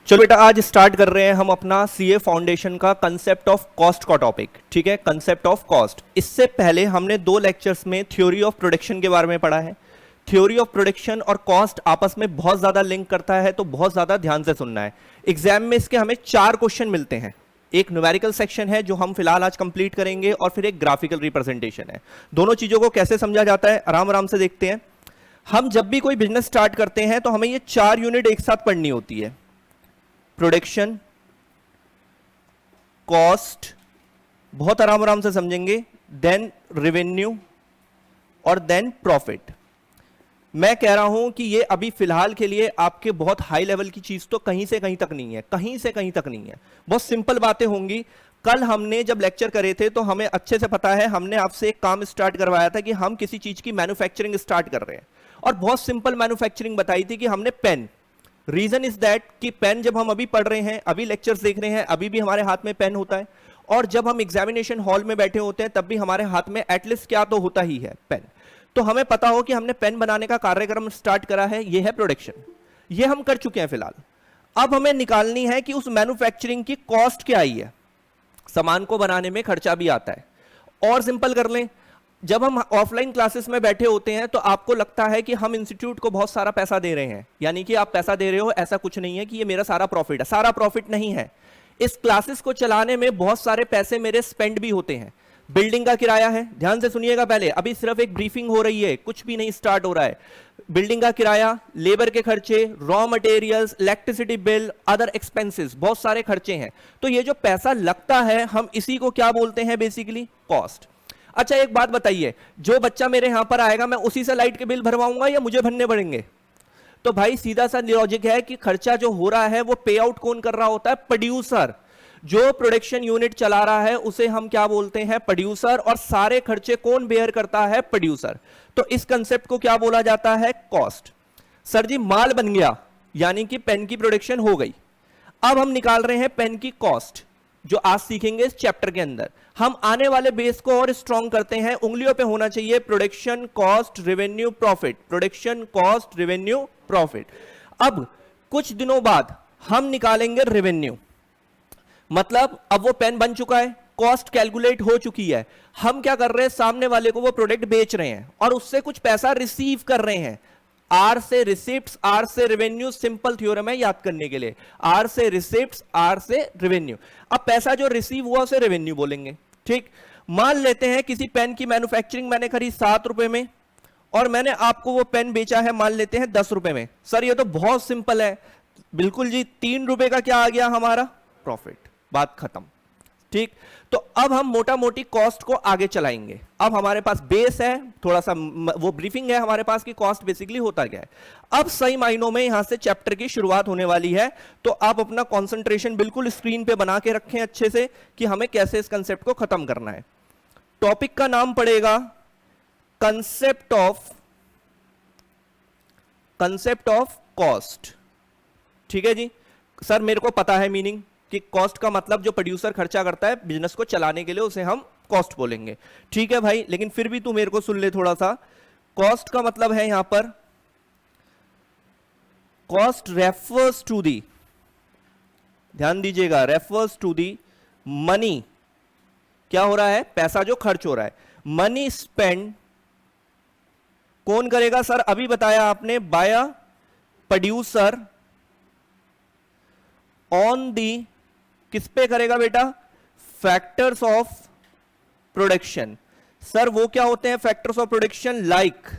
चलो बेटा, आज स्टार्ट कर रहे हैं हम अपना सीए फाउंडेशन का कंसेप्ट ऑफ कॉस्ट का टॉपिक। ठीक है, कंसेप्ट ऑफ कॉस्ट। इससे पहले हमने 2 लेक्चर्स में थ्योरी ऑफ प्रोडक्शन के बारे में पढ़ा है। थ्योरी ऑफ प्रोडक्शन और कॉस्ट आपस में बहुत ज्यादा लिंक करता है, तो बहुत ज्यादा ध्यान से सुनना है। एग्जाम में इसके हमें 4 क्वेश्चन मिलते हैं। एक न्यूमेरिकल सेक्शन है जो हम फिलहाल आज कंप्लीट करेंगे, और फिर एक ग्राफिकल रिप्रेजेंटेशन है। दोनों चीजों को कैसे समझा जाता है आराम आराम से देखते हैं। हम जब भी कोई बिजनेस स्टार्ट करते हैं तो हमें ये 4 यूनिट एक साथ पढ़नी होती है। प्रोडक्शन, कॉस्ट, बहुत आराम आराम से समझेंगे, देन रेवेन्यू और देन प्रॉफिट। मैं कह रहा हूं कि ये अभी फिलहाल के लिए आपके बहुत हाई लेवल की चीज तो कहीं से कहीं तक नहीं है, कहीं से कहीं तक नहीं है। बहुत सिंपल बातें होंगी। कल हमने जब लेक्चर करे थे तो हमें अच्छे से पता है, हमने आपसे एक काम स्टार्ट करवाया था कि हम किसी चीज की मैन्युफैक्चरिंग स्टार्ट कर रहे हैं, और बहुत सिंपल मैन्युफैक्चरिंग बताई थी कि हमने पेन। रीजन इज दैट कि पेन जब हम अभी पढ़ रहे हैं, अभी लेक्चर्स देख रहे हैं, अभी भी हमारे हाथ में पेन होता है, और जब हम एग्जामिनेशन हॉल में बैठे होते हैं तब भी हमारे हाथ में एटलीस्ट क्या तो होता ही है, पेन। तो हमें पता हो कि हमने पेन बनाने का कार्यक्रम स्टार्ट करा है, यह है प्रोडक्शन। यह हम कर चुके हैं फिलहाल। अब हमें निकालनी है कि उस मैन्युफैक्चरिंग की कॉस्ट क्या आई है। सामान को बनाने में खर्चा भी आता है। और सिंपल कर लें, जब हम ऑफलाइन क्लासेस में बैठे होते हैं तो आपको लगता है कि हम इंस्टीट्यूट को बहुत सारा पैसा दे रहे हैं, यानी कि आप पैसा दे रहे हो, ऐसा कुछ नहीं है कि ये मेरा सारा प्रॉफिट है। सारा प्रॉफिट नहीं है। इस क्लासेस को चलाने में बहुत सारे पैसे मेरे स्पेंड भी होते हैं। बिल्डिंग का किराया है, ध्यान से सुनिएगा, पहले अभी सिर्फ एक ब्रीफिंग हो रही है, कुछ भी नहीं स्टार्ट हो रहा है। बिल्डिंग का किराया, लेबर के खर्चे, raw materials, electricity bill, other expenses, बहुत सारे खर्चे हैं। तो ये जो पैसा लगता है, हम इसी को क्या बोलते हैं, बेसिकली कॉस्ट। अच्छा, एक बात बताइए, जो बच्चा मेरे यहां पर आएगा, मैं उसी से लाइट के बिल भरवाऊंगा या मुझे भरने पड़ेंगे? तो भाई सीधा सा लॉजिक है कि खर्चा जो हो रहा है वो पे आउट कौन कर रहा होता है? प्रोड्यूसर। जो प्रोडक्शन यूनिट चला रहा है उसे हम क्या बोलते हैं? प्रोड्यूसर। और सारे खर्चे कौन बेयर करता है? प्रोड्यूसर। तो इस कंसेप्ट को क्या बोला जाता है? कॉस्ट। सर जी, माल बन गया, यानी कि पेन की प्रोडक्शन हो गई। अब हम निकाल रहे हैं पेन की कॉस्ट, जो आज सीखेंगे इस चैप्टर के अंदर। हम आने वाले बेस को और स्ट्रॉन्ग करते हैं। उंगलियों पे होना चाहिए production, cost, revenue, profit. Production, cost, revenue, profit. अब कुछ दिनों बाद हम निकालेंगे रेवेन्यू। मतलब अब वो पेन बन चुका है, कॉस्ट कैलकुलेट हो चुकी है, हम क्या कर रहे हैं? सामने वाले को वो प्रोडक्ट बेच रहे हैं और उससे कुछ पैसा रिसीव कर रहे हैं। आर से रिसिप्ट्स, आर से रेवेन्यू, सिंपल थ्योरम है याद करने के लिए। आर से रिसिप्ट्स, आर से रेवेन्यू। अब पैसा जो रिसीव हुआ उसे रेवेन्यू बोलेंगे। ठीक, मान लेते हैं किसी पेन की मैन्युफैक्चरिंग मैंने करी 7 रुपए में, और मैंने आपको वो पेन बेचा है मान लेते हैं 10 रुपए में। सर ये तो बहुत सिंपल है। बिल्कुल जी, 3 रुपए का क्या आ गया हमारा? प्रॉफिट। बात खत्म। ठीक, तो अब हम मोटा मोटी कॉस्ट को आगे चलाएंगे। अब हमारे पास बेस है, थोड़ा सा वो ब्रीफिंग है हमारे पास कि कॉस्ट बेसिकली होता क्या है। अब सही मायनों में यहां से चैप्टर की शुरुआत होने वाली है, तो आप अपना कंसंट्रेशन बिल्कुल स्क्रीन पे बना के रखें अच्छे से कि हमें कैसे इस कंसेप्ट को खत्म करना है। टॉपिक का नाम पड़ेगा कंसेप्ट ऑफ कॉस्ट। ठीक है जी। सर मेरे को पता है मीनिंग कि कॉस्ट का मतलब जो प्रोड्यूसर खर्चा करता है बिजनेस को चलाने के लिए, उसे हम कॉस्ट बोलेंगे। ठीक है भाई, लेकिन फिर भी तू मेरे को सुन ले थोड़ा सा। कॉस्ट का मतलब है यहां पर, कॉस्ट रेफर्स टू दी, ध्यान दीजिएगा, रेफर्स टू दी मनी। क्या हो रहा है? पैसा जो खर्च हो रहा है। मनी स्पेंड कौन करेगा? सर अभी बताया आपने, बाय प्रोड्यूसर ऑन दी, किस पे करेगा बेटा? Factors of production. सर वो क्या होते हैं फैक्टर्स ऑफ प्रोडक्शन? लाइक,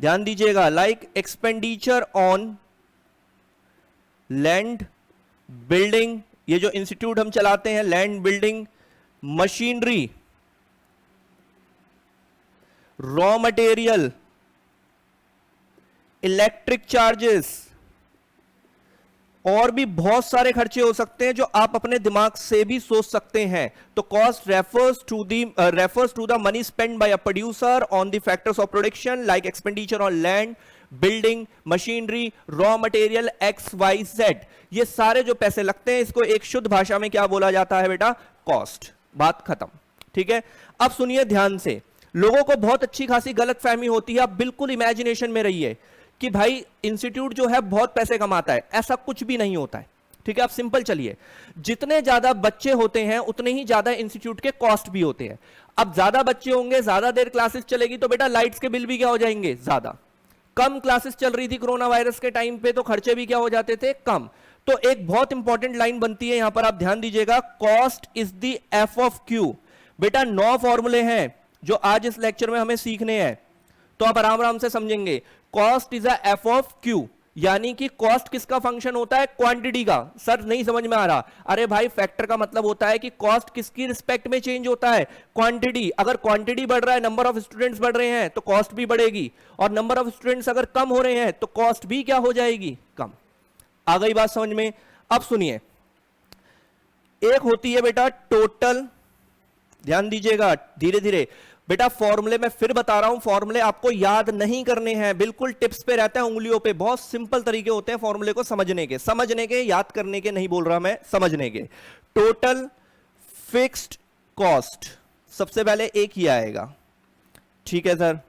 ध्यान दीजिएगा, like expenditure on land, building, ये जो इंस्टीट्यूट हम चलाते हैं, land, building, machinery, raw material, electric charges, और भी बहुत सारे खर्चे हो सकते हैं जो आप अपने दिमाग से भी सोच सकते हैं। तो cost refers to the money spend by a producer on the factors of production like expenditure on land, building, machinery, raw material, x y z. ये सारे जो पैसे लगते हैं, इसको एक शुद्ध भाषा में क्या बोला जाता है बेटा? कॉस्ट। बात खत्म। ठीक है, अब सुनिए ध्यान से। लोगों को बहुत अच्छी खासी गलतफहमी होती है, आप बिल्कुल इमेजिनेशन में रहिए कि भाई इंस्टीट्यूट जो है बहुत पैसे कमाता है, ऐसा कुछ भी नहीं होता है। ठीक है, आप सिंपल चलिए, जितने ज्यादा बच्चे होते हैं उतने ही ज्यादा इंस्टीट्यूट के कॉस्ट भी होते हैं। अब ज्यादा बच्चे होंगे, ज्यादा देर क्लासेस चलेगी, तो बेटा लाइट्स के बिल भी क्या हो जाएंगे, ज्यादा। कम क्लासेस चल रही थी कोरोना वायरस के टाइम पे, तो खर्चे भी क्या हो जाते थे, कम। तो एक बहुत इंपॉर्टेंट लाइन बनती है यहां पर, आप ध्यान दीजिएगा, cost is the F of Q. बेटा 9 फॉर्मूले हैं जो आज इस लेक्चर में हमें सीखने हैं, तो आप आराम आराम से समझेंगे। Cost is a F of Q, यानी कि कॉस्ट किसका फंक्शन होता है, क्वांटिटी का। सर नहीं समझ में आ रहा, अरे भाई फैक्टर का मतलब होता है कि कॉस्ट किसकी रिस्पेक्ट में चेंज होता है, क्वांटिटी। अगर क्वांटिटी बढ़ रहा है, नंबर ऑफ स्टूडेंट्स बढ़ रहे हैं, तो कॉस्ट भी बढ़ेगी, और नंबर ऑफ स्टूडेंट्स अगर कम हो रहे हैं तो कॉस्ट भी क्या हो जाएगी, कम। आ गई बात समझ में? अब सुनिए, एक होती है बेटा टोटल, ध्यान दीजिएगा धीरे धीरे बेटा, फॉर्मूले में फिर बता रहा हूं, फॉर्मूले आपको याद नहीं करने हैं, बिल्कुल टिप्स पे रहते हैं, उंगलियों पे। बहुत सिंपल तरीके होते हैं फॉर्मूले को समझने के, याद करने के नहीं बोल रहा मैं, समझने के। टोटल फिक्स्ड कॉस्ट सबसे पहले एक ही आएगा, ठीक है सर।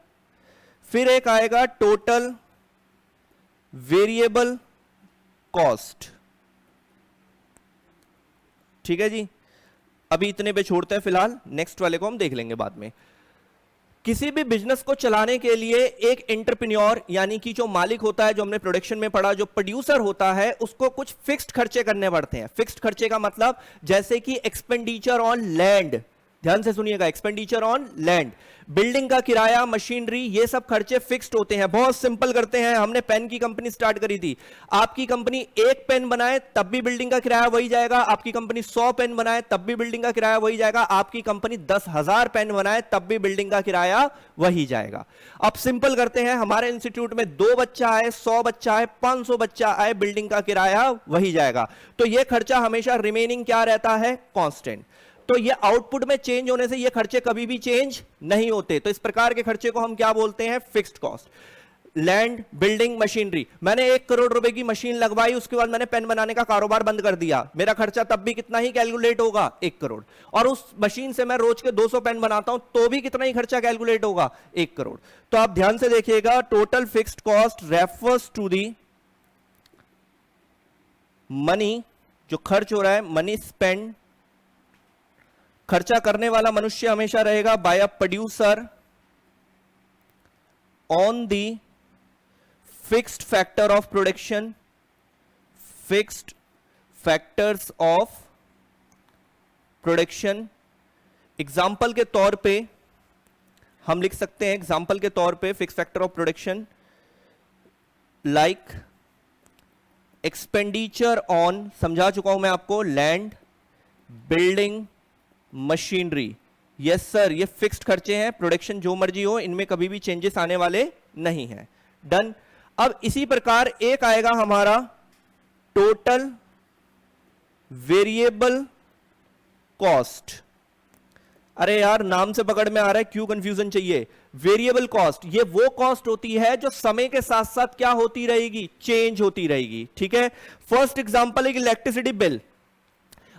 फिर एक आएगा टोटल वेरिएबल कॉस्ट, ठीक है जी। अभी इतने पे छोड़ते हैं फिलहाल, नेक्स्ट वाले को हम देख लेंगे बाद में। किसी भी बिजनेस को चलाने के लिए एक एंटरप्रेन्योर, यानी कि जो मालिक होता है, जो हमने प्रोडक्शन में पढ़ा, जो प्रोड्यूसर होता है, उसको कुछ फिक्स्ड खर्चे करने पड़ते हैं। फिक्स्ड खर्चे का मतलब जैसे कि एक्सपेंडिचर ऑन लैंड, ध्यान से सुनिएगा, एक्सपेंडिचर ऑन लैंड, बिल्डिंग का किराया, मशीनरी, ये सब खर्चे फिक्स्ड होते हैं। बहुत सिंपल करते हैं, हमने पेन की कंपनी स्टार्ट करी थी। आपकी कंपनी एक पेन बनाए तब भी बिल्डिंग का किराया वही जाएगा, आपकी कंपनी 100 पेन बनाए तब भी बिल्डिंग का किराया वही जाएगा, आपकी कंपनी 10,000 पेन बनाए तब भी बिल्डिंग का किराया वही जाएगा। अब सिंपल करते हैं, हमारे इंस्टीट्यूट में 2 बच्चा आए, 100 बच्चा आए, 500 बच्चा आए, बिल्डिंग का किराया वही जाएगा। तो यह खर्चा हमेशा रिमेनिंग क्या रहता है, कांस्टेंट। तो ये आउटपुट में चेंज होने से ये खर्चे कभी भी चेंज नहीं होते। तो इस प्रकार के खर्चे को हम क्या बोलते हैं, fixed cost. Land, building, machinery, मैंने 1 करोड़ रुपए की मशीन लगवाई, उसके बाद मैंने पेन बनाने का कारोबार बंद कर दिया, मेरा खर्चा तब भी कितना ही कैलकुलेट होगा, 1 करोड़। और उस मशीन से मैं रोज के 200 पेन बनाता हूं तो भी कितना ही खर्चा कैलकुलेट होगा, 1 करोड़। तो आप ध्यान से देखिएगा, total fixed cost refers to the money, जो खर्च हो रहा है, मनी स्पेंड, खर्चा करने वाला मनुष्य हमेशा रहेगा by a producer on the fixed factor of production, fixed factors of production. Example के तौर पे हम लिख सकते हैं, एग्जाम्पल के तौर पे fixed factor of production like expenditure on, समझा चुका हूं मैं आपको, land, building, machinery. Yes sir, ये फिक्स्ड खर्चे हैं, प्रोडक्शन जो मर्जी हो, इनमें कभी भी चेंजेस आने वाले नहीं हैं। डन। अब इसी प्रकार एक आएगा हमारा टोटल वेरिएबल कॉस्ट। अरे यार नाम से पकड़ में आ रहा है, क्यों कंफ्यूजन चाहिए। वेरिएबल कॉस्ट ये वो कॉस्ट होती है जो समय के साथ साथ क्या होती रहेगी, चेंज होती रहेगी, ठीक है। फर्स्ट एग्जांपल है इलेक्ट्रिसिटी बिल।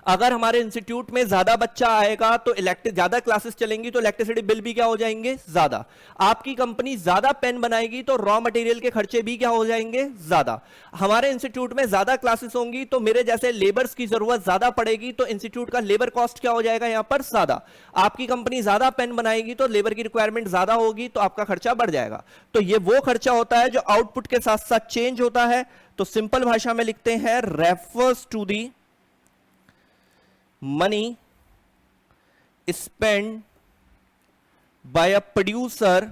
अगर हमारे इंस्टीट्यूट में ज्यादा बच्चा आएगा तो ज्यादा क्लासेस चलेंगी तो इलेक्ट्रिसिटी बिल भी क्या हो जाएंगे, ज्यादा। आपकी कंपनी ज्यादा पेन बनाएगी तो रॉ मटेरियल के खर्चे भी क्या हो जाएंगे, ज्यादा। हमारे इंस्टीट्यूट में ज्यादा क्लासेस होंगी तो मेरे जैसे लेबर्स की जरूरत ज्यादा पड़ेगी, तो इंस्टीट्यूट का लेबर कॉस्ट क्या हो जाएगा यहां पर, ज्यादा। आपकी कंपनी ज्यादा पेन बनाएगी तो लेबर की रिक्वायरमेंट ज्यादा होगी, तो आपका खर्चा बढ़ जाएगा। तो ये वो खर्चा होता है जो आउटपुट के साथ साथ चेंज होता है। तो सिंपल भाषा में लिखते हैं, refers to the money spent by a producer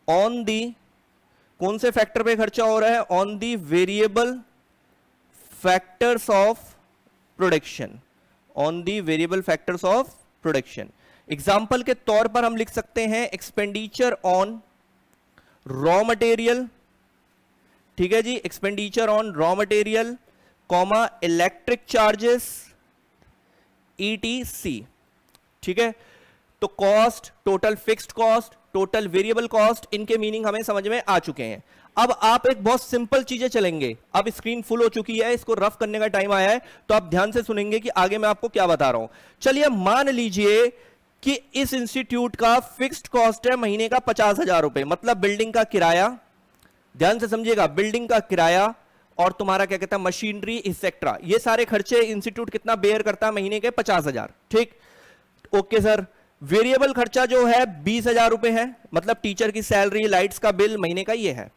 on the, कौन से फैक्टर पे खर्चा हो रहा है, on the variable factors of production, on the variable factors of production। Example के तौर पर हम लिख सकते हैं एक्सपेंडिचर ऑन रॉ मटेरियल, ठीक है जी, expenditure on raw material comma electric charges ETC, ठीक है। तो cost, total fixed cost, total variable cost, इनके मीनिंग हमें समझ में आ चुके हैं। अब आप एक बहुत सिंपल चीजें चलेंगे। अब स्क्रीन फुल हो चुकी है, इसको रफ करने का टाइम आया है, तो आप ध्यान से सुनेंगे कि आगे मैं आपको क्या बता रहा हूं। चलिए मान लीजिए कि इस इंस्टीट्यूट का फिक्स्ड कॉस्ट है महीने का 50,000 रुपए, मतलब बिल्डिंग का किराया, ध्यान से समझिएगा, बिल्डिंग का किराया और तुम्हारा क्या कहता है मशीनरी एक्सेट्रा, ये सारे खर्चे इंस्टीट्यूट कितना बेयर करता है महीने के 50,000। ठीक, ओके सर। वेरिएबल खर्चा जो है 20,000 रुपए है, मतलब टीचर की सैलरी, लाइट्स का बिल महीने का ये है।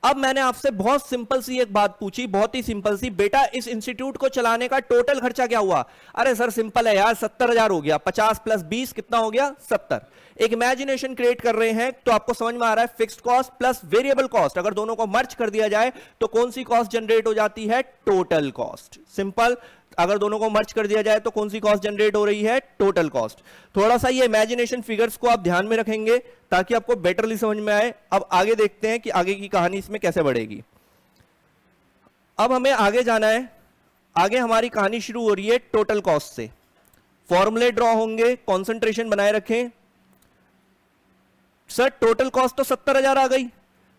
अब मैंने आपसे बहुत सिंपल सी एक बात पूछी, बहुत ही सिंपल सी, बेटा इस इंस्टीट्यूट को चलाने का टोटल खर्चा क्या हुआ? अरे सर सिंपल है यार, 70,000 हो गया, 50 प्लस 20 कितना हो गया? 70। एक इमेजिनेशन क्रिएट कर रहे हैं तो आपको समझ में आ रहा है fixed cost plus variable cost, अगर दोनों को मर्ज कर दिया जाए तो कौन सी कॉस्ट जनरेट हो जाती है? Total cost. सिंपल, अगर दोनों को मर्ज कर दिया जाए तो कौन सी कॉस्ट जनरेट हो रही है? Total cost. थोड़ा सा ये इमेजिनेशन फिगर्स को आप ध्यान में रखेंगे ताकि आपको बेटरली समझ में आए। अब आगे देखते हैं कि आगे की कहानी इसमें कैसे बढ़ेगी। अब हमें आगे जाना है, आगे हमारी कहानी शुरू हो रही है टोटल कॉस्ट से। फॉर्मूले ड्रॉ होंगे, कॉन्सेंट्रेशन बनाए रखें। सर टोटल कॉस्ट तो 70,000 आ गई।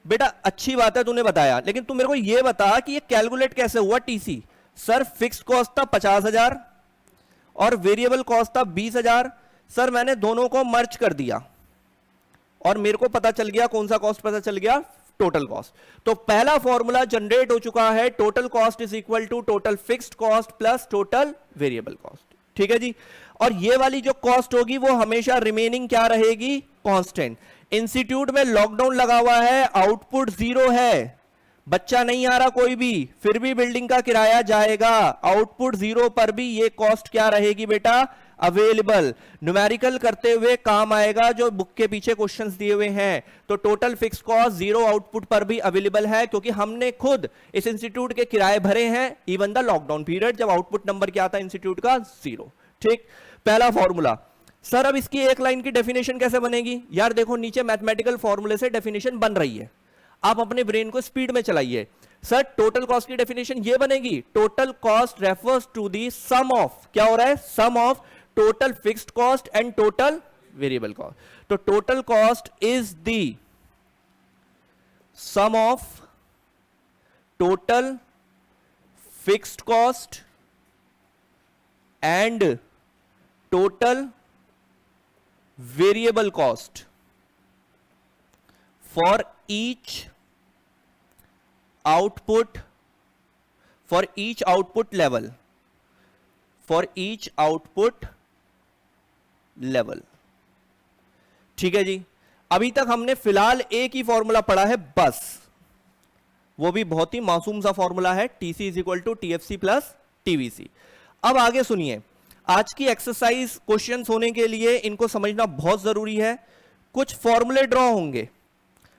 बेटा अच्छी बात है तूने बताया, लेकिन तू मेरे को यह बता कि ये कैलकुलेट कैसे हुआ टीसी? सर फिक्स्ड कॉस्ट था 50,000 और वेरिएबल कॉस्ट था 20,000। सर मैंने दोनों को मर्ज कर दिया और मेरे को पता चल गया, कौन सा कॉस्ट पता चल गया? Total cost. तो पहला फॉर्मूला जनरेट हो चुका है, total cost is equal to total fixed cost plus total variable cost. ठीक है जी। और ये वाली जो कॉस्ट होगी वो हमेशा रिमेनिंग क्या रहेगी? कांस्टेंट। इंस्टीट्यूट में लॉकडाउन लगा हुआ है, आउटपुट 0 है, बच्चा नहीं आ रहा कोई भी, फिर भी बिल्डिंग का किराया जाएगा। आउटपुट 0 पर भी ये कॉस्ट क्या रहेगी बेटा? अवेलेबल। न्यूमेरिकल करते हुए काम आएगा जो बुक के पीछे क्वेश्चंस दिए हुए हैं। तो टोटल फिक्स कॉस्ट 0 आउटपुट पर भी अवेलेबल है, क्योंकि हमने खुद इस इंस्टीट्यूट के किराए भरे हैं इवन द लॉकडाउन पीरियड, जब आउटपुट नंबर क्या आता है इंस्टीट्यूट का? 0। ठीक, पहला फॉर्मूला। सर अब इसकी एक लाइन की डेफिनेशन कैसे बनेगी? यार देखो नीचे मैथमेटिकल फॉर्मूले से डेफिनेशन बन रही है, आप अपने ब्रेन को स्पीड में चलाइए। सर टोटल कॉस्ट की डेफिनेशन ये बनेगी, total cost refers to the sum of, क्या हो रहा है? Sum of total fixed cost and total variable cost. तो total cost is the sum of total fixed cost and total variable cost for each output level, for each output level। ठीक है जी। अभी तक हमने फिलहाल एक ही फॉर्मूला पढ़ा है बस, वो भी बहुत ही मासूम सा फॉर्मूला है, TC is equal to TFC plus TVC। अब आगे सुनिए, आज की एक्सरसाइज क्वेश्चंस होने के लिए इनको समझना बहुत जरूरी है। कुछ फॉर्मूले ड्रॉ होंगे,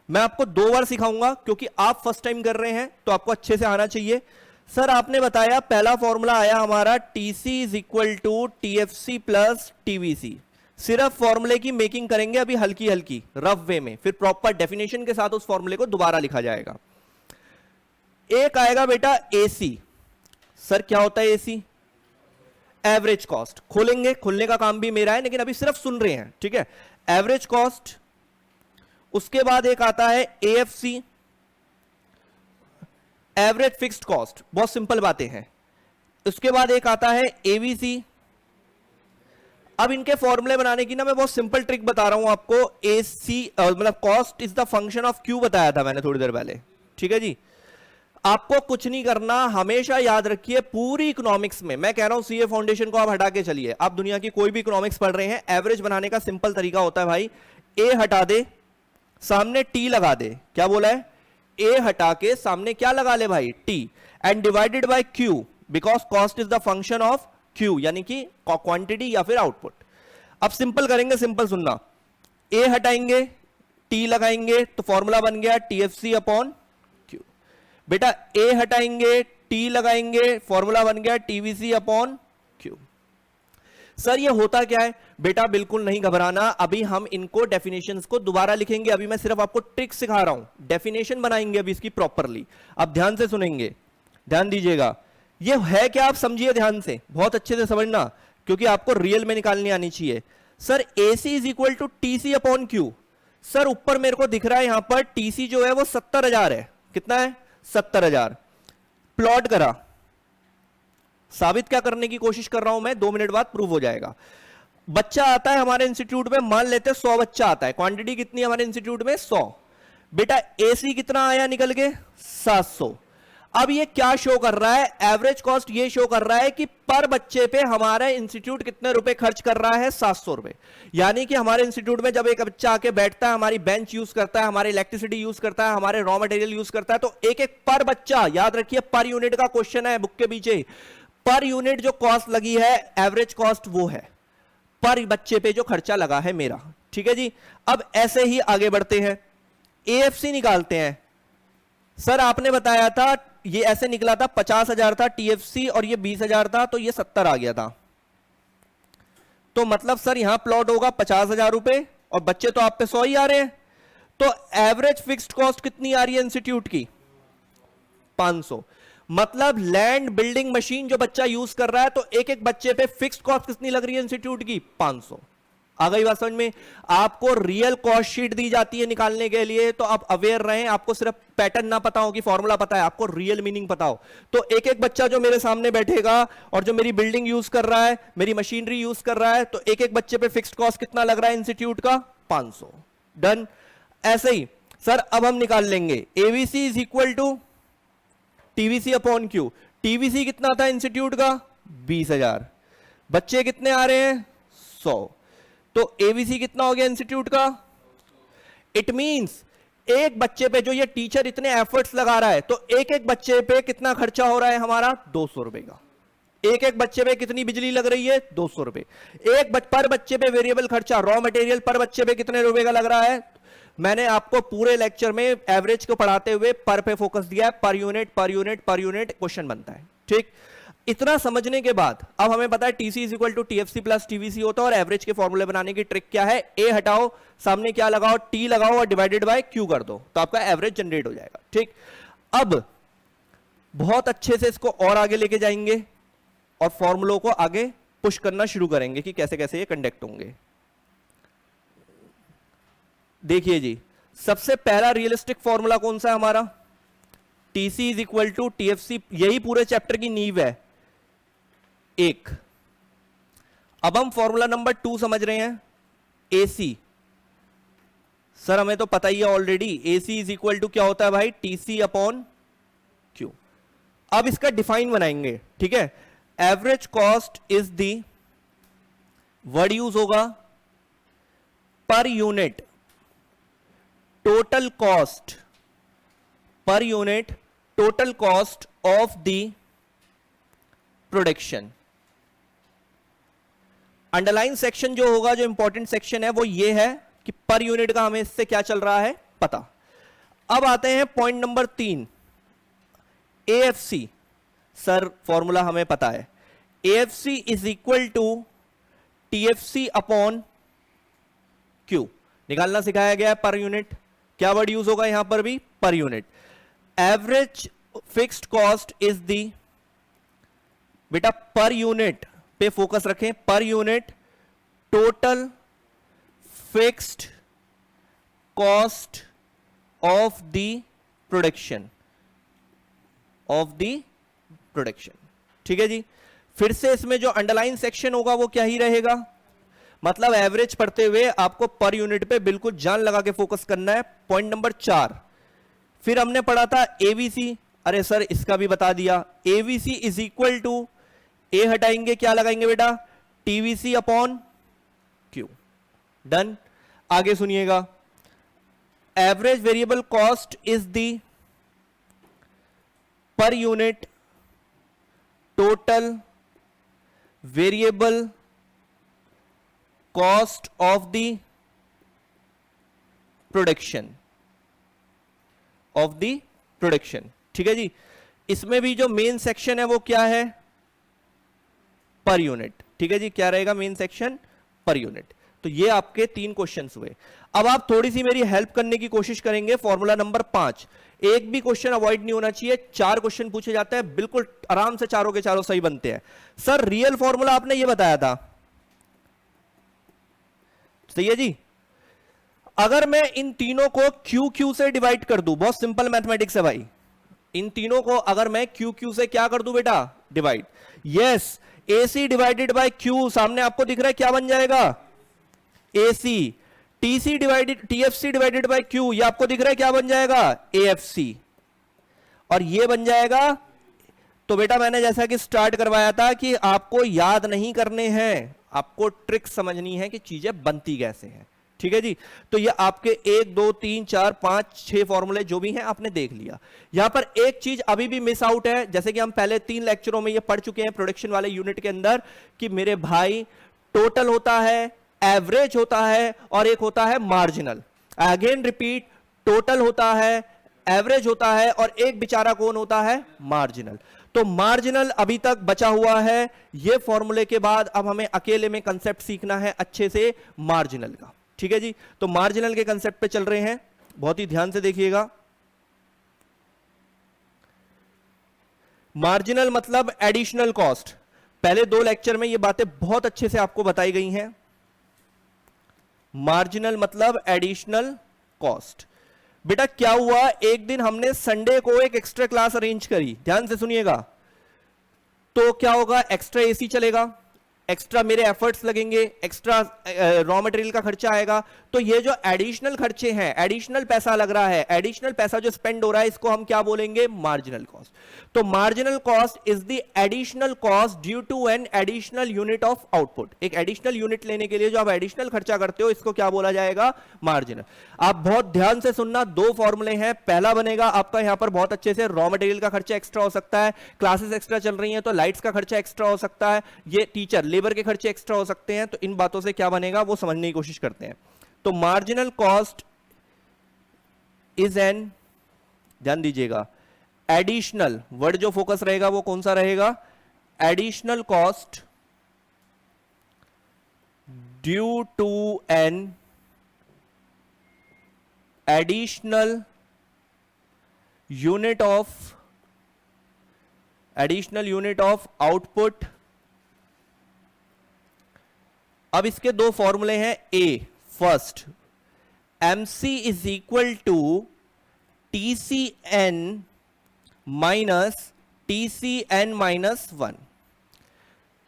मैं आपको 2 बार सिखाऊंगा क्योंकि आप फर्स्ट टाइम कर रहे हैं तो आपको अच्छे से आना चाहिए। सर आपने बताया पहला फॉर्मूला आया हमारा TC is equal to TFC plus TVC। सिर्फ फॉर्मूले की मेकिंग करेंगे अभी, हल्की हल्की रफ वे में, फिर प्रॉपर डेफिनेशन के साथ उस फॉर्मूले को दोबारा लिखा जाएगा। एक आएगा बेटा AC। सर क्या होता है AC? Average cost. खोलेंगे, खोलने का काम भी मेरा है, लेकिन अभी सिर्फ सुन रहे हैं, ठीक है? Average cost. उसके बाद एक आता है AFC, एवरेज फिक्स्ड कॉस्ट, बहुत सिंपल बातें हैं। उसके बाद एक आता है ABC। अब इनके फॉर्मूले बनाने की ना मैं बहुत सिंपल ट्रिक बता रहा हूं आपको। AC मतलब cost is the function of Q बताया था मैंने थोड़ी देर पहले, ठीक है जी। आपको कुछ नहीं करना, हमेशा याद रखिए पूरी इकोनॉमिक्स में, मैं कह रहा हूं CA फाउंडेशन को आप हटा के चलिए, आप दुनिया की कोई भी इकोनॉमिक्स पढ़ रहे हैं, एवरेज बनाने का सिंपल तरीका होता है भाई, A हटा दे, सामने T लगा दे। क्या बोला है? A हटा के सामने क्या लगा ले भाई? T, and divided by Q, because cost is the function of Q, यानी कि क्वांटिटी या फिर आउटपुट। अब सिंपल करेंगे, सिंपल सुनना, A हटाएंगे, T लगाएंगे तो फॉर्मूला बन गया TFC अपॉन Q। बेटा A हटाएंगे, T लगाएंगे, फॉर्मूला बन गया TVC अपॉन Q। सर ये होता क्या है? बेटा बिल्कुल नहीं घबराना, अभी हम इनको डेफिनेशंस को दोबारा लिखेंगे, अभी मैं सिर्फ आपको ट्रिक सिखा रहा हूं, डेफिनेशन बनाएंगे अभी इसकी प्रॉपरली। अब ध्यान से सुनेंगे, ध्यान दीजिएगा। ये है क्या आप समझिए ध्यान से, बहुत अच्छे से समझना, क्योंकि आपको रियल में निकालनी आनी चाहिए। Sir AC is equal to TC upon Q। Sir ऊपर मेरे को दिख रहा है यहां पर TC जो है वो 70,000 है। कितना है? 70,000। प्लॉट करा, साबित क्या करने की कोशिश कर रहा हूं मैं, 2 मिनट बाद प्रूव हो जाएगा। बच्चा आता है हमारे इंस्टीट्यूट में, मान लेते हैं 100 बच्चा आता है, क्वांटिटी कितनी है हमारे इंस्टीट्यूट में 100, बेटा एसी कितना आया निकल के 700। अब ये क्या शो कर रहा है, एवरेज कॉस्ट ये शो कर रहा है कि पर बच्चे पे हमारा इंस्टीट्यूट कितने रुपए खर्च कर रहा है, 700 रुपए। यानी कि हमारे इंस्टीट्यूट में जब एक बच्चा आके बैठता है, हमारी बेंच यूज करता है, हमारी इलेक्ट्रिसिटी यूज करता है, हमारे रॉ मटेरियल यूज करता है, तो एक एक पर बच्चा, याद रखिए पर यूनिट का क्वेश्चन है बुक के पीछे, पर यूनिट जो कॉस्ट लगी है एवरेज कॉस्ट वो है पर बच्चे पे जो खर्चा लगा है मेरा। ठीक है जी, अब ऐसे ही आगे बढ़ते हैं, एएफसी निकालते हैं। सर आपने बताया था ये ऐसे निकला था 50,000 था टीएफसी और ये 20,000 था, तो ये 70 आ गया था। तो मतलब सर यहां प्लॉट होगा 50,000 रुपए और बच्चे तो आप पे 100 ही आ रहे हैं, तो एवरेज फिक्स्ड कॉस्ट कितनी आ रही है इंस्टीट्यूट की 500। मतलब लैंड बिल्डिंग मशीन जो बच्चा यूज कर रहा है, तो एक एक बच्चे पे फिक्स्ड कॉस्ट कितनी लग रही है इंस्टीट्यूट की 500। आ गई बात समझ में। आपको रियल कॉस्ट शीट दी जाती है निकालने के लिए, तो आप अवेयर रहें, आपको सिर्फ पैटर्न ना पता हो कि फॉर्मूला पता है, आपको रियल मीनिंग पता हो। तो एक एक बच्चा जो मेरे सामने बैठेगा और जो मेरी बिल्डिंग यूज कर रहा है, मेरी मशीनरी यूज कर रहा है, तो एक एक बच्चे पे फिक्स्ड कॉस्ट कितना लग रहा है इंस्टीट्यूट का 500। डन। ऐसे ही सर अब हम निकाल लेंगे AVC is equal to TVC upon Q. TVC कितना था इंस्टीट्यूट का 20,000, बच्चे कितने आ रहे हैं 100, तो एवीसी कितना हो गया इंस्टीट्यूट का। इट मींस एक बच्चे पे जो ये टीचर इतने एफर्ट्स लगा रहा है, तो एक एक बच्चे पे कितना खर्चा हो रहा है हमारा 200 रुपए का। एक एक बच्चे पे कितनी बिजली लग रही है 200 रुपए। पर बच्चे पे वेरिएबल खर्चा रॉ मटेरियल पर बच्चे पे कितने रुपए का लग रहा है। मैंने आपको पूरे लेक्चर में एवरेज को पढ़ाते हुए पर पे फोकस दिया है, per unit per unit per unit question बनता है। ठीक, इतना समझने के बाद अब हमें पता है TC is equal to TFC plus TVC होता है, और एवरेज के फॉर्मूले बनाने की ट्रिक क्या है, ए हटाओ, सामने क्या लगाओ टी लगाओ और डिवाइडेड बाय क्यू कर दो, तो आपका एवरेज जनरेट हो जाएगा। ठीक, अब बहुत अच्छे से इसको और आगे लेके जाएंगे और फॉर्मूलों को आगे पुश करना शुरू करेंगे कि कैसे कैसे ये कंडक्ट होंगे। देखिए जी, सबसे पहला रियलिस्टिक फॉर्मूला कौन सा है हमारा, TC is equal to TFC, यही पूरे चैप्टर की नींव है एक। अब हम फॉर्मूला नंबर 2 समझ रहे हैं, एसी। सर हमें तो पता ही है already, AC is equal to क्या होता है भाई टीसी अपॉन क्यू। अब इसका डिफाइन बनाएंगे, ठीक है। Average cost is the, word use होगा per unit total cost, per unit total cost of the production. Underline section जो होगा, जो इंपॉर्टेंट सेक्शन है वो ये है कि पर यूनिट का हमें इससे क्या चल रहा है पता। अब आते हैं point number 3, AFC. Sir formula हमें पता है, AFC is equal to TFC upon Q. निकालना सिखाया गया है पर यूनिट, क्या वर्ड यूज होगा यहां पर भी per unit. Average fixed cost is दी, बेटा पर यूनिट पे फोकस रखें, पर unit total fixed cost of the production, of the production. ठीक है जी, फिर से इसमें जो अंडरलाइन सेक्शन होगा वो क्या ही रहेगा, मतलब एवरेज पढ़ते हुए आपको पर यूनिट पे बिल्कुल जान लगा के फोकस करना है। पॉइंट नंबर 4, फिर हमने पढ़ा था एवीसी, अरे सर इसका भी बता दिया, एवीसी इज इक्वल टू, ए हटाएंगे क्या लगाएंगे बेटा टीवीसी अपॉन क्यू। डन। आगे सुनिएगा, एवरेज वेरिएबल कॉस्ट इज दी पर unit total variable cost of the production, of the production. ठीक है जी, इसमें भी जो मेन सेक्शन है वो क्या है पर यूनिट। ठीक है जी, क्या रहेगा मेन सेक्शन पर यूनिट। तो ये आपके 3 क्वेश्चंस हुए। अब आप थोड़ी सी मेरी हेल्प करने की कोशिश करेंगे, फॉर्मूला नंबर 5, एक भी क्वेश्चन अवॉइड नहीं होना चाहिए, 4 क्वेश्चन पूछे जाते हैं, बिल्कुल आराम से चारों के चारों सही बनते हैं। सर रियल फॉर्मूला आपने ये बताया था, सही है जी। अगर मैं इन तीनों को क्यू क्यू से डिवाइड कर दूं, बहुत सिंपल मैथमेटिक्स है भाई, इन तीनों को अगर मैं क्यू क्यू से क्या कर दूं बेटा divide, yes, AC divided by Q सामने आपको दिख रहा है, क्या बन जाएगा, AC, TC divided, TFC divided by Q, ये आपको दिख रहा है क्या बन जाएगा, AFC, और ये बन जाएगा। तो बेटा मैंने जैसा कि स्टार्ट करवाया था कि आपको याद नहीं करने हैं, आपको ट्रिक समझनी है कि चीजें बनती कैसे हैं, ठीक है जी। तो ये आपके 1 2 3 4 5 6 फॉर्मूले जो भी हैं आपने देख लिया। यहां पर एक चीज अभी भी मिस आउट है, जैसे कि हम पहले 3 लेक्चरों में ये पढ़ चुके हैं प्रोडक्शन वाले यूनिट के अंदर, कि मेरे भाई टोटल होता है, एवरेज होता है, और एक होता है मार्जिनल। अगेन रिपीट, टोटल होता है, एवरेज होता है, और एक बेचारा कौन होता है, मार्जिनल। तो मार्जिनल अभी तक बचा हुआ है, ये फॉर्मूले के बाद अब हमें अकेले में कंसेप्ट सीखना है अच्छे से मार्जिनल का, ठीक है जी। तो मार्जिनल के कंसेप्ट पे चल रहे हैं, बहुत ही ध्यान से देखिएगा। मार्जिनल मतलब एडिशनल कॉस्ट, पहले 2 लेक्चर में ये बातें बहुत अच्छे से आपको बताई गई हैं। मार्जिनल मतलब एडिशनल कॉस्ट। बेटा क्या हुआ, एक दिन हमने संडे को एक एक्स्ट्रा क्लास अरेंज करी, ध्यान से सुनिएगा। तो क्या होगा, एक्स्ट्रा एसी चलेगा, एक्स्ट्रा मेरे एफर्ट्स लगेंगे, एक्स्ट्रा रॉ मटेरियल का खर्चा आएगा। तो ये जो एडिशनल खर्चे हैं, एडिशनल पैसा लग रहा है, एडिशनल पैसा जो स्पेंड हो रहा है, इसको हम क्या बोलेंगे, मार्जिनल कॉस्ट। तो marginal cost is the additional cost due to an additional unit of output. एक एडिशनल यूनिट लेने के लिए जो आप एडिशनल खर्चा करते हो, इसको क्या बोला जाएगा, मार्जिनल। आप बहुत ध्यान से सुनना, 2 फॉर्मूले हैं। पहला बनेगा आपका यहां पर बहुत अच्छे से, रॉ मटेरियल का खर्चा एक्स्ट्रा हो सकता है, क्लासेस एक्स्ट्रा चल रही हैं तो लाइट्स का खर्चा एक्स्ट्रा हो सकता है, ये टीचर लेबर के खर्चे एक्स्ट्रा हो सकते हैं। तो इन बातों से क्या बनेगा वो समझने की कोशिश करते हैं। तो मार्जिनल कॉस्ट इज एन, ध्यान दीजिएगा, एडिशनल, वर्ड जो फोकस रहेगा वो कौन सा रहेगा, additional cost due to an additional unit of output. अब इसके 2 फॉर्मूले हैं। A, first, MC is equal to TCN minus TCN minus 1।